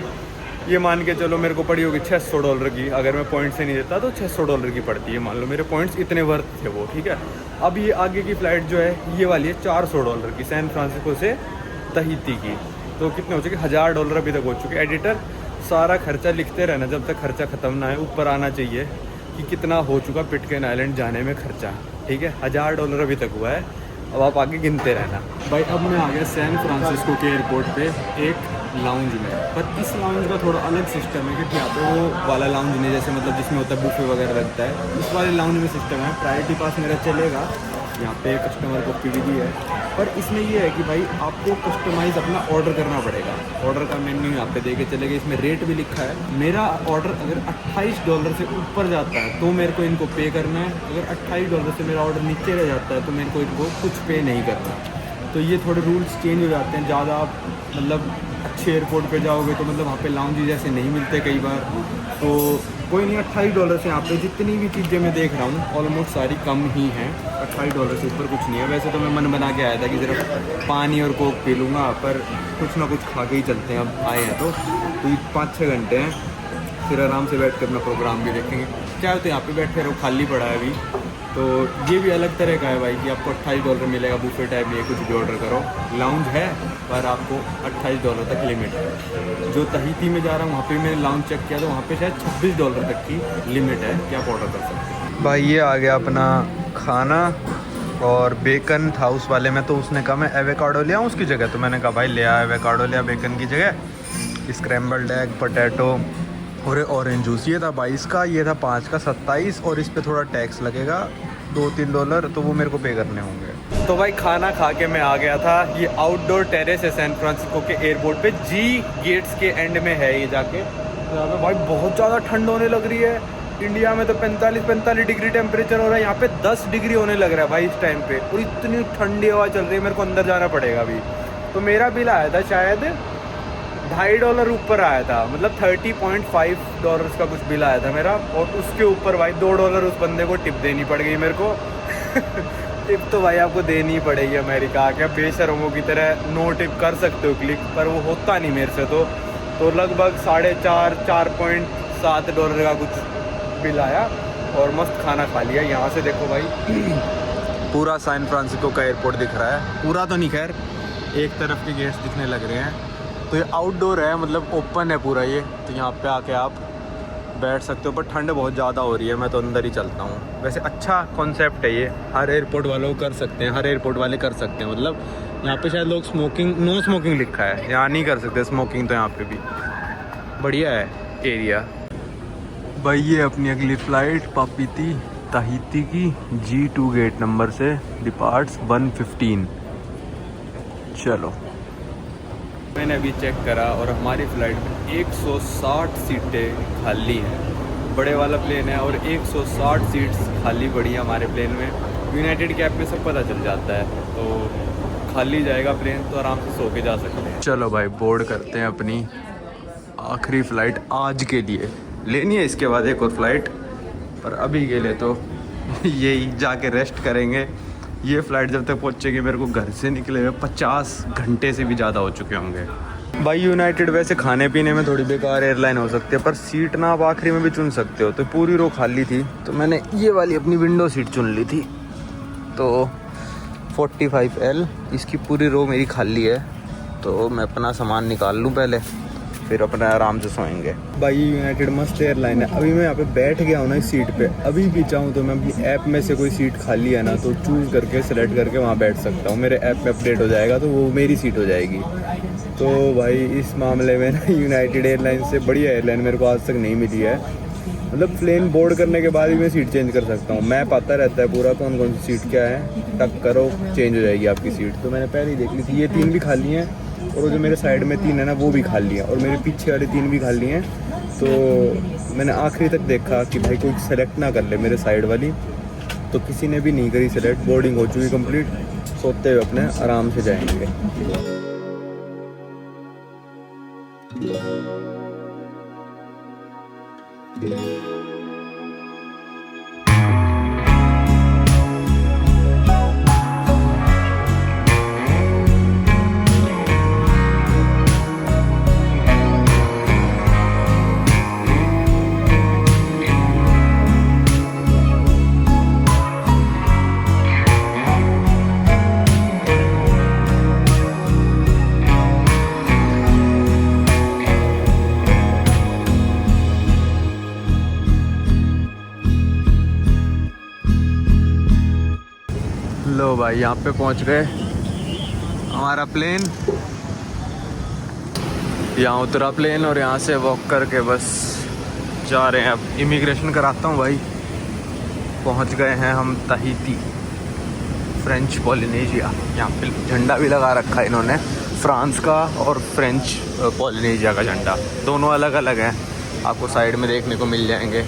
ये मान के चलो मेरे को पड़ी होगी $600 की। अगर मैं पॉइंट से नहीं देता तो $600 की पड़ती है, मान लो मेरे पॉइंट्स इतने वर्थ थे वो, ठीक है। अब ये आगे की फ़्लाइट जो है ये वाली है $400 की, सैन फ्रांसिस्को से तहीती की। तो कितने हो चुके, $1000 अभी तक हो चुके। एडिटर सारा खर्चा लिखते रहना जब तक खर्चा ख़त्म ना है, ऊपर आना चाहिए कि कितना हो चुका पिटकेन आइलैंड जाने में खर्चा, ठीक है। $1000 अभी तक हुआ है, अब आप आगे गिनते रहना भाई। अब मैं आ गया सैन फ्रांसिस्को के एयरपोर्ट पे एक लाउंज में, पर इस लाउंज का थोड़ा अलग सिस्टम है, क्योंकि यहाँ पे वो वाला लाउंज नहीं, जैसे मतलब जिसमें होता है बुफे वगैरह लगता है, इस वाले लाउंज में सिस्टम है प्रायोरिटी पास मेरा चलेगा। यहाँ पे कस्टमर को PVD है, पर इसमें ये है कि भाई आपको कस्टमाइज़ अपना ऑर्डर करना पड़ेगा। ऑर्डर का मेन्यू यहाँ पे दे के चलेगा, इसमें रेट भी लिखा है। मेरा ऑर्डर अगर $28 से ऊपर जाता है तो मेरे को इनको पे करना है, अगर $28 से मेरा ऑर्डर नीचे रह जाता है तो मेरे को इनको कुछ पे नहीं करना। तो ये थोड़े रूल्स चेंज हो जाते हैं। ज़्यादा आप मतलब अच्छे एयरपोर्ट पे जाओगे तो मतलब वहाँ पे लाउंजेस जैसे नहीं मिलते कई बार, तो कोई नहीं, $28 से यहाँ पे जितनी भी चीज़ें मैं देख रहा हूँ ऑलमोस्ट सारी कम ही हैं। $28 से ऊपर कुछ नहीं है। वैसे तो मैं मन बना के आया था कि सिर्फ पानी और कोक पी लूँगा, पर कुछ ना कुछ खा के ही चलते हैं। अब आए हैं तो 5-6 घंटे हैं, फिर आराम से बैठ के अपना प्रोग्राम भी देखेंगे। क्या होता है यहाँ पे बैठे रहो, खाली पड़ा है अभी। तो ये भी अलग तरह का है भाई कि आपको $28 मिलेगा, बुफे टाइप में कुछ भी ऑर्डर करो। लाउंज है पर आपको $28 तक लिमिट है। जो तहीती में जा रहा हूँ वहाँ पे मैंने लाउंज चेक किया तो वहाँ पे शायद $26 तक की लिमिट है कि आप ऑर्डर कर सकते हैं। भाई ये आ गया अपना खाना, और बेकन था उस वाले में, तो उसने कहा मैं एवोकाडो ले आऊँ उसकी जगह, तो मैंने कहा भाई ले आ एवोकाडो, ले आ बेकन की जगह। स्क्रैम्बल्ड एग, पोटैटो और ऑरेंज जूस। ये था 22 का, ये था 5 का 27, और इस पे थोड़ा टैक्स लगेगा $2-3, तो वो मेरे को पे करने होंगे। तो भाई खाना खा के मैं आ गया था। ये आउटडोर टेरेस है सैन फ्रांसिस्को के एयरपोर्ट पे, जी गेट्स के एंड में है ये जाके। तो यहाँ पे भाई बहुत ज़्यादा ठंड होने लग रही है। इंडिया में तो 45 डिग्री टेम्परेचर हो रहा है, यहाँ पे 10 डिग्री होने लग रहा है भाई इस टाइम पे, और इतनी ठंडी हवा चल रही है। मेरे को अंदर जाना पड़ेगा अभी। तो मेरा बिल आया था शायद $2.5 ऊपर आया था, मतलब $30.5 का कुछ बिल आया था मेरा। और उसके ऊपर भाई $2 उस बंदे को टिप देनी पड़ गई मेरे को। टिप तो भाई आपको देनी ही पड़ेगी अमेरिका आके। बेशर्मों की तरह नो टिप कर सकते हो क्लिक, पर वो होता नहीं मेरे से। तो लगभग $4.7 का कुछ बिल आया, और मस्त खाना खा लिया। यहाँ से देखो भाई पूरा सैन फ्रांसिस्को का एयरपोर्ट दिख रहा है। पूरा तो नहीं, खैर एक तरफ के गेट्स दिखने लग रहे हैं। तो ये आउटडोर है, मतलब ओपन है पूरा ये, तो यहाँ पे आके आप बैठ सकते हो। पर ठंड बहुत ज़्यादा हो रही है, मैं तो अंदर ही चलता हूँ। वैसे अच्छा कॉन्सेप्ट है ये, हर एयरपोर्ट वालों को कर सकते हैं, हर एयरपोर्ट वाले कर सकते हैं। मतलब यहाँ पे शायद लोग स्मोकिंग, नो स्मोकिंग लिखा है, यहाँ नहीं कर सकते स्मोकिंग, तो यहाँ पे भी बढ़िया है एरिया। भाई ये अपनी अगली फ़्लाइट पापीती ताहिती की G2 गेट नंबर से डिपार्ट्स 1:15। चलो मैंने अभी चेक करा और हमारी फ़्लाइट में 160 सीटें खाली हैं। बड़े वाला प्लेन है और 160 सीट्स खाली पड़ी है हमारे प्लेन में। यूनाइटेड कैब में सब पता चल जाता है, तो खाली जाएगा प्लेन तो आराम से सो के जा सकते हैं। चलो भाई बोर्ड करते हैं अपनी आखिरी फ़्लाइट आज के लिए। लेनी है इसके बाद एक और फ़्लाइट, पर अभी के लिए तो यही जाके रेस्ट करेंगे। ये फ़्लाइट जब तक पहुंचेगी, मेरे को घर से निकले हुए 50 घंटे से भी ज़्यादा हो चुके होंगे। भाई यूनाइटेड वैसे खाने पीने में थोड़ी बेकार एयरलाइन हो सकती है, पर सीट ना आप आखिरी में भी चुन सकते हो। तो पूरी रो खाली थी, तो मैंने ये वाली अपनी विंडो सीट चुन ली थी। तो 45L इसकी पूरी रो मेरी खाली है, तो मैं अपना सामान निकाल लूँ पहले, फिर अपना आराम से सोएंगे। भाई यूनाइटेड मस्त एयरलाइन है। अभी मैं यहाँ पे बैठ गया हूँ ना इस सीट पे, अभी भी चाहूँ तो मैं अपनी ऐप में से कोई सीट खाली है ना, तो चूज़ करके सेलेक्ट करके वहाँ बैठ सकता हूँ। मेरे ऐप में अपडेट हो जाएगा, तो वो मेरी सीट हो जाएगी। तो भाई इस मामले में ना यूनाइटेड एयरलाइन से बढ़िया एयरलाइन मेरे को आज तक नहीं मिली है। मतलब प्लेन बोर्ड करने के बाद भी मैं सीट चेंज कर सकता हूँ। मैप आता रहता है पूरा, कौन कौन सी सीट क्या है, टक करो चेंज हो जाएगी आपकी सीट। तो मैंने पहले ही देख ली थी, ये 3 भी खाली हैं, और जो मेरे साइड में 3 है ना वो भी खाली है, और मेरे पीछे वाले 3 भी खाली हैं। तो मैंने आखिरी तक देखा कि भाई कोई सेलेक्ट ना कर ले मेरे साइड वाली, तो किसी ने भी नहीं करी सेलेक्ट। बोर्डिंग हो चुकी कंप्लीट, सोते हुए अपने आराम से जाएंगे। लो भाई यहाँ पे पहुँच गए, हमारा प्लेन यहाँ उतरा प्लेन, और यहाँ से वॉक करके बस जा रहे हैं। अब इमिग्रेशन कराता हूँ भाई। पहुँच गए हैं हम ताहिती, फ्रेंच पॉलिनेशिया। यहाँ पे झंडा भी लगा रखा है इन्होंने, फ्रांस का और फ्रेंच पॉलिनेशिया का झंडा, दोनों अलग अलग हैं, आपको साइड में देखने को मिल जाएंगे।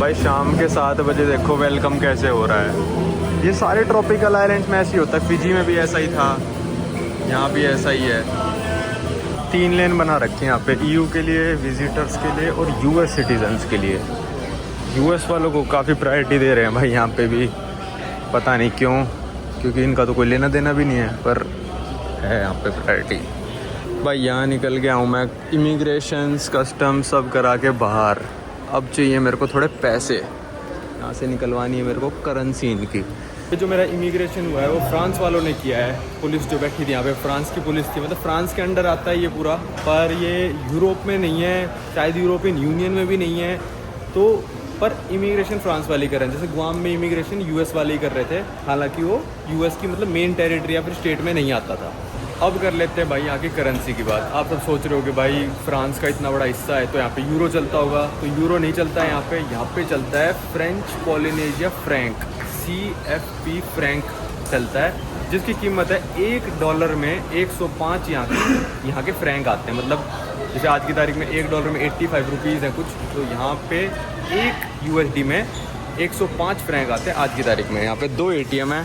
भाई शाम के 7 बजे देखो वेलकम कैसे हो रहा है। ये सारे ट्रॉपिकल आइलैंड्स में ऐसे ही होता है, फिजी में भी ऐसा ही था, यहाँ भी ऐसा ही है। 3 लेन बना रखे हैं यहाँ पे, EU के लिए, विजिटर्स के लिए और US सिटीजन्स के लिए। US वालों को काफ़ी प्रायोरिटी दे रहे हैं भाई यहाँ पे भी, पता नहीं क्यों, क्योंकि इनका तो कोई लेना देना भी नहीं है, पर है यहाँ पे प्रायोरिटी। भाई यहाँ निकल गया हूँ मैं, इमिग्रेशंस कस्टम सब करा के बाहर। अब चाहिए मेरे को थोड़े पैसे, यहाँ से निकलवानी है मेरे को करेंसी इनकी। ये जो मेरा इमिग्रेशन हुआ है वो फ्रांस वालों ने किया है। पुलिस जो बैठी थी यहाँ पे, फ्रांस की पुलिस थी, मतलब फ्रांस के अंडर आता है ये पूरा, पर ये यूरोप में नहीं है, शायद यूरोपियन यूनियन में भी नहीं है, तो पर इमिग्रेशन फ्रांस वाले कर रहे हैं। जैसे गुआम में इमिग्रेशन US वाले ही कर रहे थे, हालांकि वो US की मतलब मेन टेरिटरी या फिर स्टेट में नहीं आता था। अब कर लेते हैं भाई यहाँ की करेंसी की बात। आप सब सोच रहे हो कि भाई फ्रांस का इतना बड़ा हिस्सा है तो यहाँ पे यूरो चलता होगा, तो यूरो नहीं चलता है यहाँ पे चलता है French Polynesia Frank, CFP Frank चलता है, जिसकी कीमत है $1 में 105 यहाँ के फ्रैंक आते हैं। मतलब जैसे आज की तारीख में $1 में 85 रुपीज़ है कुछ, तो यहाँ पे 1 USD में 105 फ्रैंक आते हैं आज की तारीख में। यहाँ पे 2 ATM है।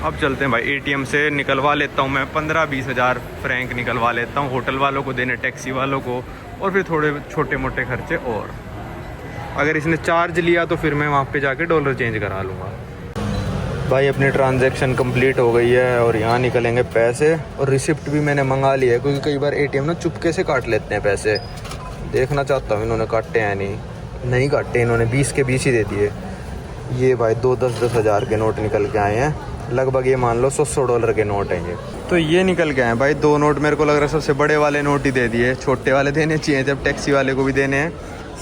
अब चलते हैं भाई, ATM से निकलवा लेता हूँ मैं 15-20 हज़ार फ्रैंक निकलवा लेता हूँ, होटल वालों को देने, टैक्सी वालों को, और फिर थोड़े छोटे मोटे खर्चे। और अगर इसने चार्ज लिया तो फिर मैं वहाँ पे जाके डॉलर चेंज करा लूँगा। भाई अपनी ट्रांजैक्शन कंप्लीट हो गई है और यहाँ निकलेंगे पैसे, और रिसिप्ट भी मैंने मंगा लिया है, क्योंकि कई बार ATM ना चुपके से काट लेते हैं पैसे। देखना चाहता हूँ इन्होंने काटे हैं नहीं काटे, इन्होंने 20 के 20 ही दे दिए। ये भाई 2-10 हज़ार के नोट निकल के आए हैं, लगभग ये मान लो $100 के नोट हैं ये। तो ये निकल के आए भाई 2 नोट, मेरे को लग रहा है सबसे बड़े वाले नोट ही दे दिए, छोटे वाले देने चाहिए जब टैक्सी वाले को भी देने हैं।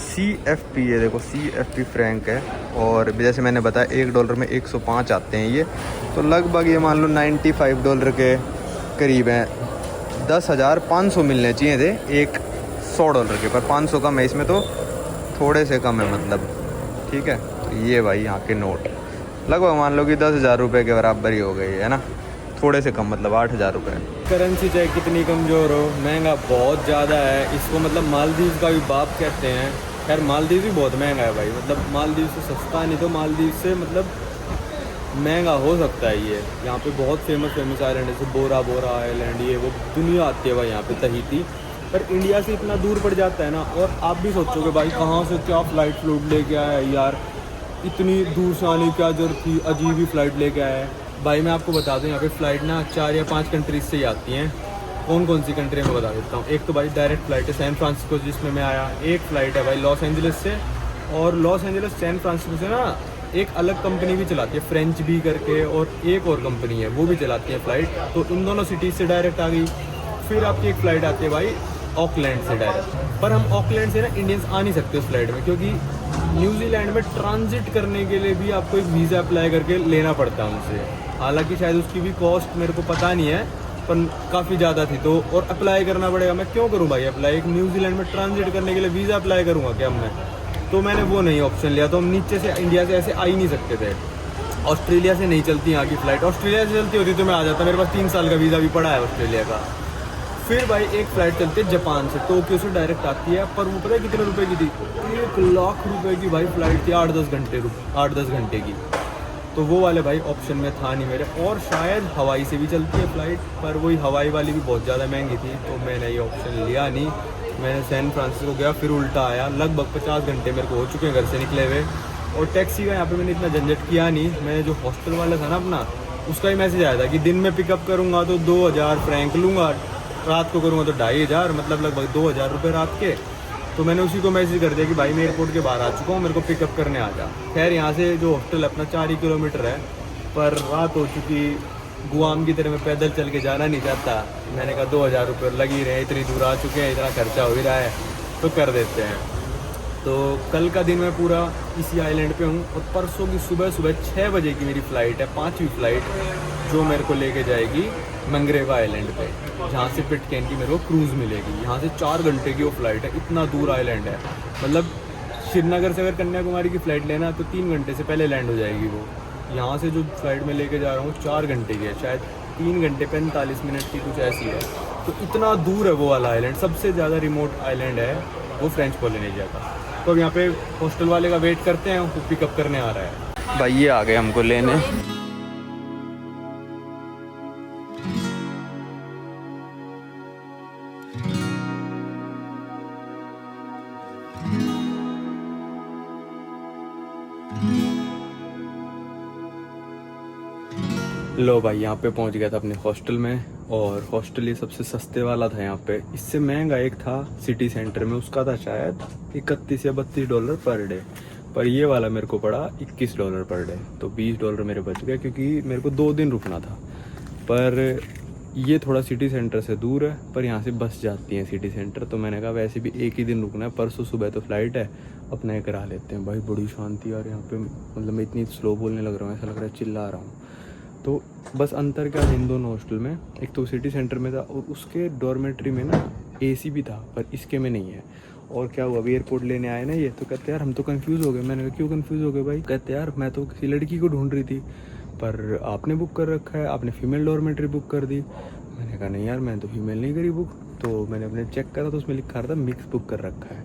CFP, ये देखो CFP फ्रैंक है, और जैसे मैंने बताया $1 में 105 आते हैं ये, तो लगभग ये मान लो $95 के करीब हैं। 10,500 मिलने चाहिए थे एक $100 के, पर 500 कम है इसमें, तो थोड़े से कम है मतलब, ठीक है। तो ये भाई यहाँ के नोट लगभग मान लो कि 10,000 रुपये के बराबर ही हो गई है ना, थोड़े से कम, मतलब 8,000 रुपये। करेंसी चाहे कितनी कमज़ोर हो, महंगा बहुत ज़्यादा है। इसको मतलब मालदीव का भी बाप कहते हैं। खैर मालदीव भी बहुत महंगा है भाई, मतलब मालदीव से सस्ता नहीं तो मालदीव से मतलब महंगा हो सकता है ये। यहाँ पे बहुत फेमस आइलैंड है, जैसे बोरा बोरा आइलैंड, ये वो दुनिया आती है भाई यहाँ पे, तहीती। पर इंडिया से इतना दूर पड़ जाता है ना, और आप भी सोचोगे भाई कहाँ से क्या फ़्लाइट फ्लूट लेके आया है यार, इतनी दूर से आने की क्या जरूरत थी, अजीब ही फ़्लाइट लेके आया है। भाई मैं आपको बता दूं, यहाँ पे फ़्लाइट ना 4 या 5 कंट्रीज़ से ही आती हैं। कौन सी कंट्री में बता देता हूँ। एक तो भाई डायरेक्ट फ़्लाइट है सैन फ्रांसिस्को, जिसमें मैं आया। एक फ़्लाइट है भाई लॉस एंजलिस से, और लॉस एंजलिस सैन फ्रांसिस्को से ना एक अलग कंपनी भी चलाती है, फ्रेंच भी करके, और एक और कंपनी है वो भी चलाती है फ़्लाइट। तो इन दोनों सिटीज़ से डायरेक्ट आ गई। फिर आपकी एक फ़्लाइट आती है भाई ऑकलैंड से डायरेक्ट, पर हम ऑकलैंड से ना इंडियंस आ नहीं सकते उस फ्लाइट में, क्योंकि न्यूजीलैंड में ट्रांजिट करने के लिए भी आपको एक वीज़ा अप्लाई करके लेना पड़ता है उनसे। हालांकि शायद उसकी भी कॉस्ट मेरे को पता नहीं है, पर काफ़ी ज़्यादा थी, तो और अप्लाई करना पड़ेगा। मैं क्यों करूँ भाई अप्लाई, एक न्यूजीलैंड में ट्रांजिट करने के लिए वीज़ा अप्लाई करूँगा क्या मैं? तो मैंने वो नहीं ऑप्शन लिया। तो हम नीचे से इंडिया से ऐसे आ ही नहीं सकते थे। ऑस्ट्रेलिया से नहीं चलती यहाँ की फ़्लाइट, ऑस्ट्रेलिया से चलती होती तो मैं आ जाता, मेरे पास 3 साल का वीज़ा भी पड़ा है ऑस्ट्रेलिया का। फिर भाई एक फ़्लाइट चलती है जापान से, टोक्यो से डायरेक्ट आती है, पर वो पता है कितने रुपए की थी? 1 लाख रुपए की भाई फ़्लाइट थी, 8-10 घंटे की। तो वो वाले भाई ऑप्शन में था नहीं मेरे। और शायद हवाई से भी चलती है फ़्लाइट, पर वही हवाई वाली भी बहुत ज़्यादा महंगी थी, तो मैंने ये ऑप्शन लिया नहीं। मैंने सैन फ्रांसिस्को गया, फिर उल्टा आया। लगभग 50 घंटे मेरे को हो चुके हैं घर से निकले हुए। और टैक्सी का यहाँ पे मैंने इतना झंझट किया नहीं। मैंने जो हॉस्टल वाला था ना अपना, उसका ही मैसेज आया था कि दिन में पिकअप करूँगा तो 2,000 फ्रैंक लूँगा, रात को करूँगा तो 2,500, मतलब लगभग 2,000 रुपये रात के। तो मैंने उसी को मैसेज कर दिया कि भाई मैं एयरपोर्ट के बाहर आ चुका हूँ, मेरे को पिकअप करने आ जा। खैर यहाँ से जो हॉस्टल अपना 4 ही किलोमीटर है, पर रात हो चुकी। गुआम की तरह मैं पैदल चल के जाना नहीं चाहता। मैंने कहा 2,000 रुपये लग ही रहे हैं, इतनी दूर आ चुके हैं, इतना खर्चा हो ही रहा है, तो कर देते हैं। तो कल का दिन मैं पूरा इसी आइलैंड पे हूँ, और परसों की सुबह 6 बजे की मेरी फ़्लाइट है, 5वीं फ़्लाइट, जो मेरे को लेके जाएगी मंगरेवा आइलैंड पे, जहाँ से पिटकेन की मेरे को क्रूज़ मिलेगी। यहाँ से 4 घंटे की वो फ़्लाइट है, इतना दूर आइलैंड है। मतलब श्रीनगर से अगर कन्याकुमारी की फ़्लाइट लेना तो 3 घंटे से पहले लैंड हो जाएगी वो। यहाँ से जो फ़्लाइट में लेके जा रहा हूँ 4 घंटे की है, शायद 3 घंटे 45 मिनट की कुछ ऐसी है। तो इतना दूर है वो वाला आइलैंड, सबसे ज़्यादा रिमोट आइलैंड है वो फ्रेंच पॉलिनेशिया का। तो अब यहाँ पे हॉस्टल वाले का वेट करते हैं, वो पिकअप करने आ रहा है। भाई ये आ गए हमको लेने। लो भाई यहाँ पे पहुँच गया था अपने हॉस्टल में, और हॉस्टल ये सबसे सस्ते वाला था यहाँ पे। इससे महंगा एक था सिटी सेंटर में, उसका था शायद 31 या 32 डॉलर पर डे, पर ये वाला मेरे को पड़ा 21 डॉलर पर डे। तो 20 डॉलर मेरे बच गए, क्योंकि मेरे को 2 दिन रुकना था। पर ये थोड़ा सिटी सेंटर से दूर है, पर यहाँ से बस जाती है सिटी सेंटर, तो मैंने कहा वैसे भी एक ही दिन रुकना है, परसों सुबह तो फ्लाइट है, अपना ये करा लेते हैं। भाई बड़ी शांति यार यहाँ पे, मतलब मैं इतनी स्लो बोलने लग रहा हूँ, ऐसा लग रहा है चिल्ला रहा हूँ। तो बस अंतर क्या है इन दोनों हॉस्टल में, एक तो सिटी सेंटर में था और उसके डॉर्मेट्री में ना एसी भी था, पर इसके में नहीं है। और क्या हुआ, अभी एयरपोर्ट लेने आए ना ये, तो कहते यार हम तो कंफ्यूज हो गए। मैंने कहा क्यों कंफ्यूज हो गए भाई? कहते यार मैं तो किसी लड़की को ढूंढ रही थी, पर आपने बुक कर रखा है, आपने फीमेल डॉर्मेट्री बुक कर दी। मैंने कहा नहीं यार मैंने तो फीमेल नहीं करी बुक। तो मैंने अपने चेक करा तो उसमें लिखा था मिक्स बुक कर रखा है,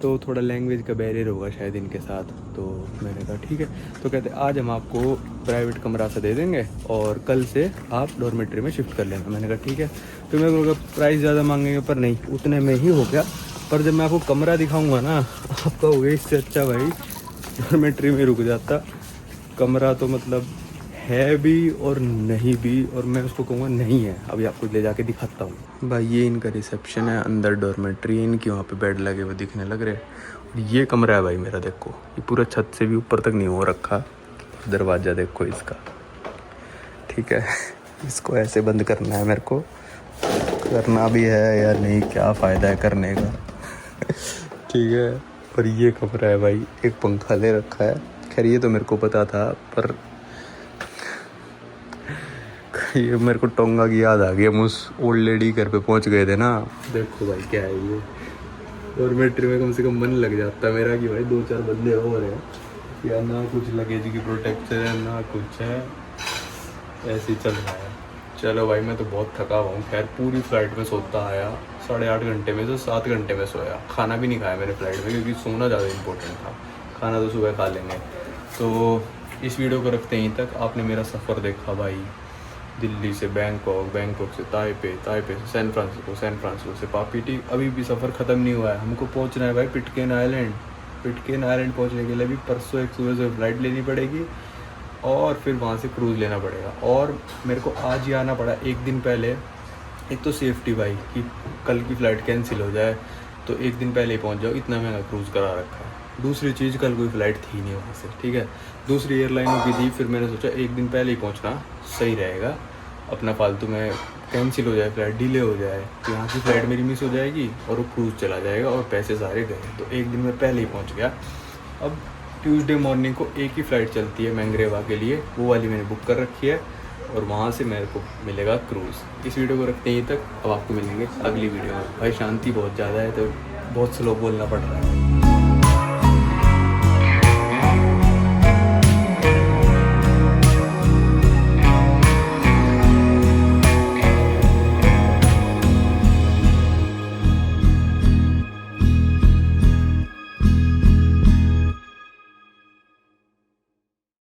तो थोड़ा लैंग्वेज का बैरियर होगा शायद इनके साथ। तो मैंने कहा ठीक है। तो कहते आज हम आपको प्राइवेट कमरा सा दे देंगे और कल से आप डॉर्मेट्री में शिफ्ट कर लेना। मैंने कहा ठीक है। तो मेरे को प्राइस ज़्यादा मांगेंगे, पर नहीं, उतने में ही हो गया। पर जब मैं आपको कमरा दिखाऊंगा ना, आपका हो गया इससे अच्छा भाई डॉर्मेट्री में रुक जाता। कमरा तो मतलब है भी और नहीं भी, और मैं उसको कहूँगा नहीं है। अभी आपको ले जाके दिखाता हूँ भाई। ये इनका रिसेप्शन है, अंदर डॉर्मेट्री, इनकी वहाँ पे बेड लगे हुए दिखने लग रहे। और ये कमरा है भाई मेरा, देखो ये पूरा छत से भी ऊपर तक नहीं हो रखा। दरवाज़ा देखो इसका, ठीक है। इसको ऐसे बंद करना है, मेरे को करना भी है या नहीं, क्या फ़ायदा है करने का ठीक है। और ये कमरा है भाई, एक पंखा ले रखा है। खैर ये तो मेरे को पता था, पर ये मेरे को टोंगा की याद आ गई। हम उस ओल्ड लेडी घर पे पहुंच गए थे ना। देखो भाई क्या है ये, डॉर्मेट्री में कम से कम मन लग जाता है मेरा कि भाई 2-4 बंदे हो रहे हैं या ना, कुछ लगेज की प्रोटेक्शन है ना कुछ है, ऐसे ही चल रहा है। चलो भाई मैं तो बहुत थका हुआ हूँ। खैर पूरी फ्लाइट में सोता आया, 8.5 घंटे में से 7 घंटे में सोया। खाना भी नहीं खाया मैंने फ्लाइट में, क्योंकि सोना ज़्यादा इंपॉर्टेंट था, खाना तो सुबह खा लेंगे। तो इस वीडियो को रखते यहीं तक। आपने मेरा सफ़र देखा भाई, दिल्ली से बैंकॉक, बैंकॉक से ताइपे, ताइपे से सैन फ्रांसिस्को, सैन फ्रांसिस्को से पापीटी। अभी भी सफ़र ख़त्म नहीं हुआ है, हमको पहुंचना है भाई पिटकेन आइलैंड। पिटकेन आइलैंड पहुंचने के लिए भी परसों एक सुबह से फ़्लाइट लेनी पड़ेगी और फिर वहाँ से क्रूज़ लेना पड़ेगा। और मेरे को आज ही आना पड़ा एक दिन पहले। एक तो सेफ्टी भाई, कि कल की फ़्लाइट कैंसिल हो जाए तो एक दिन पहले ही पहुँच जाओ, इतना महंगा क्रूज़ करा रखा है। दूसरी चीज़, कल कोई फ़्लाइट थी नहीं वहाँ से, ठीक है। दूसरी एयरलाइनों की थी, फिर मैंने सोचा एक दिन पहले ही पहुँचना सही रहेगा, अपना फालतू में कैंसिल हो जाए फ़्लाइट, डिले हो जाए तो यहाँ की फ़्लाइट मेरी मिस हो जाएगी और वो क्रूज़ चला जाएगा और पैसे सारे गए। तो एक दिन में पहले ही पहुँच गया। अब ट्यूसडे मॉर्निंग को एक ही फ़्लाइट चलती है मैंग्रेवा के लिए, वो वाली मैंने बुक कर रखी है और वहाँ से मेरे को मिलेगा क्रूज़। इस वीडियो को रखते हैं यहीं तक। अब आपको मिलेंगे अगली वीडियो में। भाई शांति बहुत ज़्यादा है तो बहुत स्लो बोलना पड़ रहा है।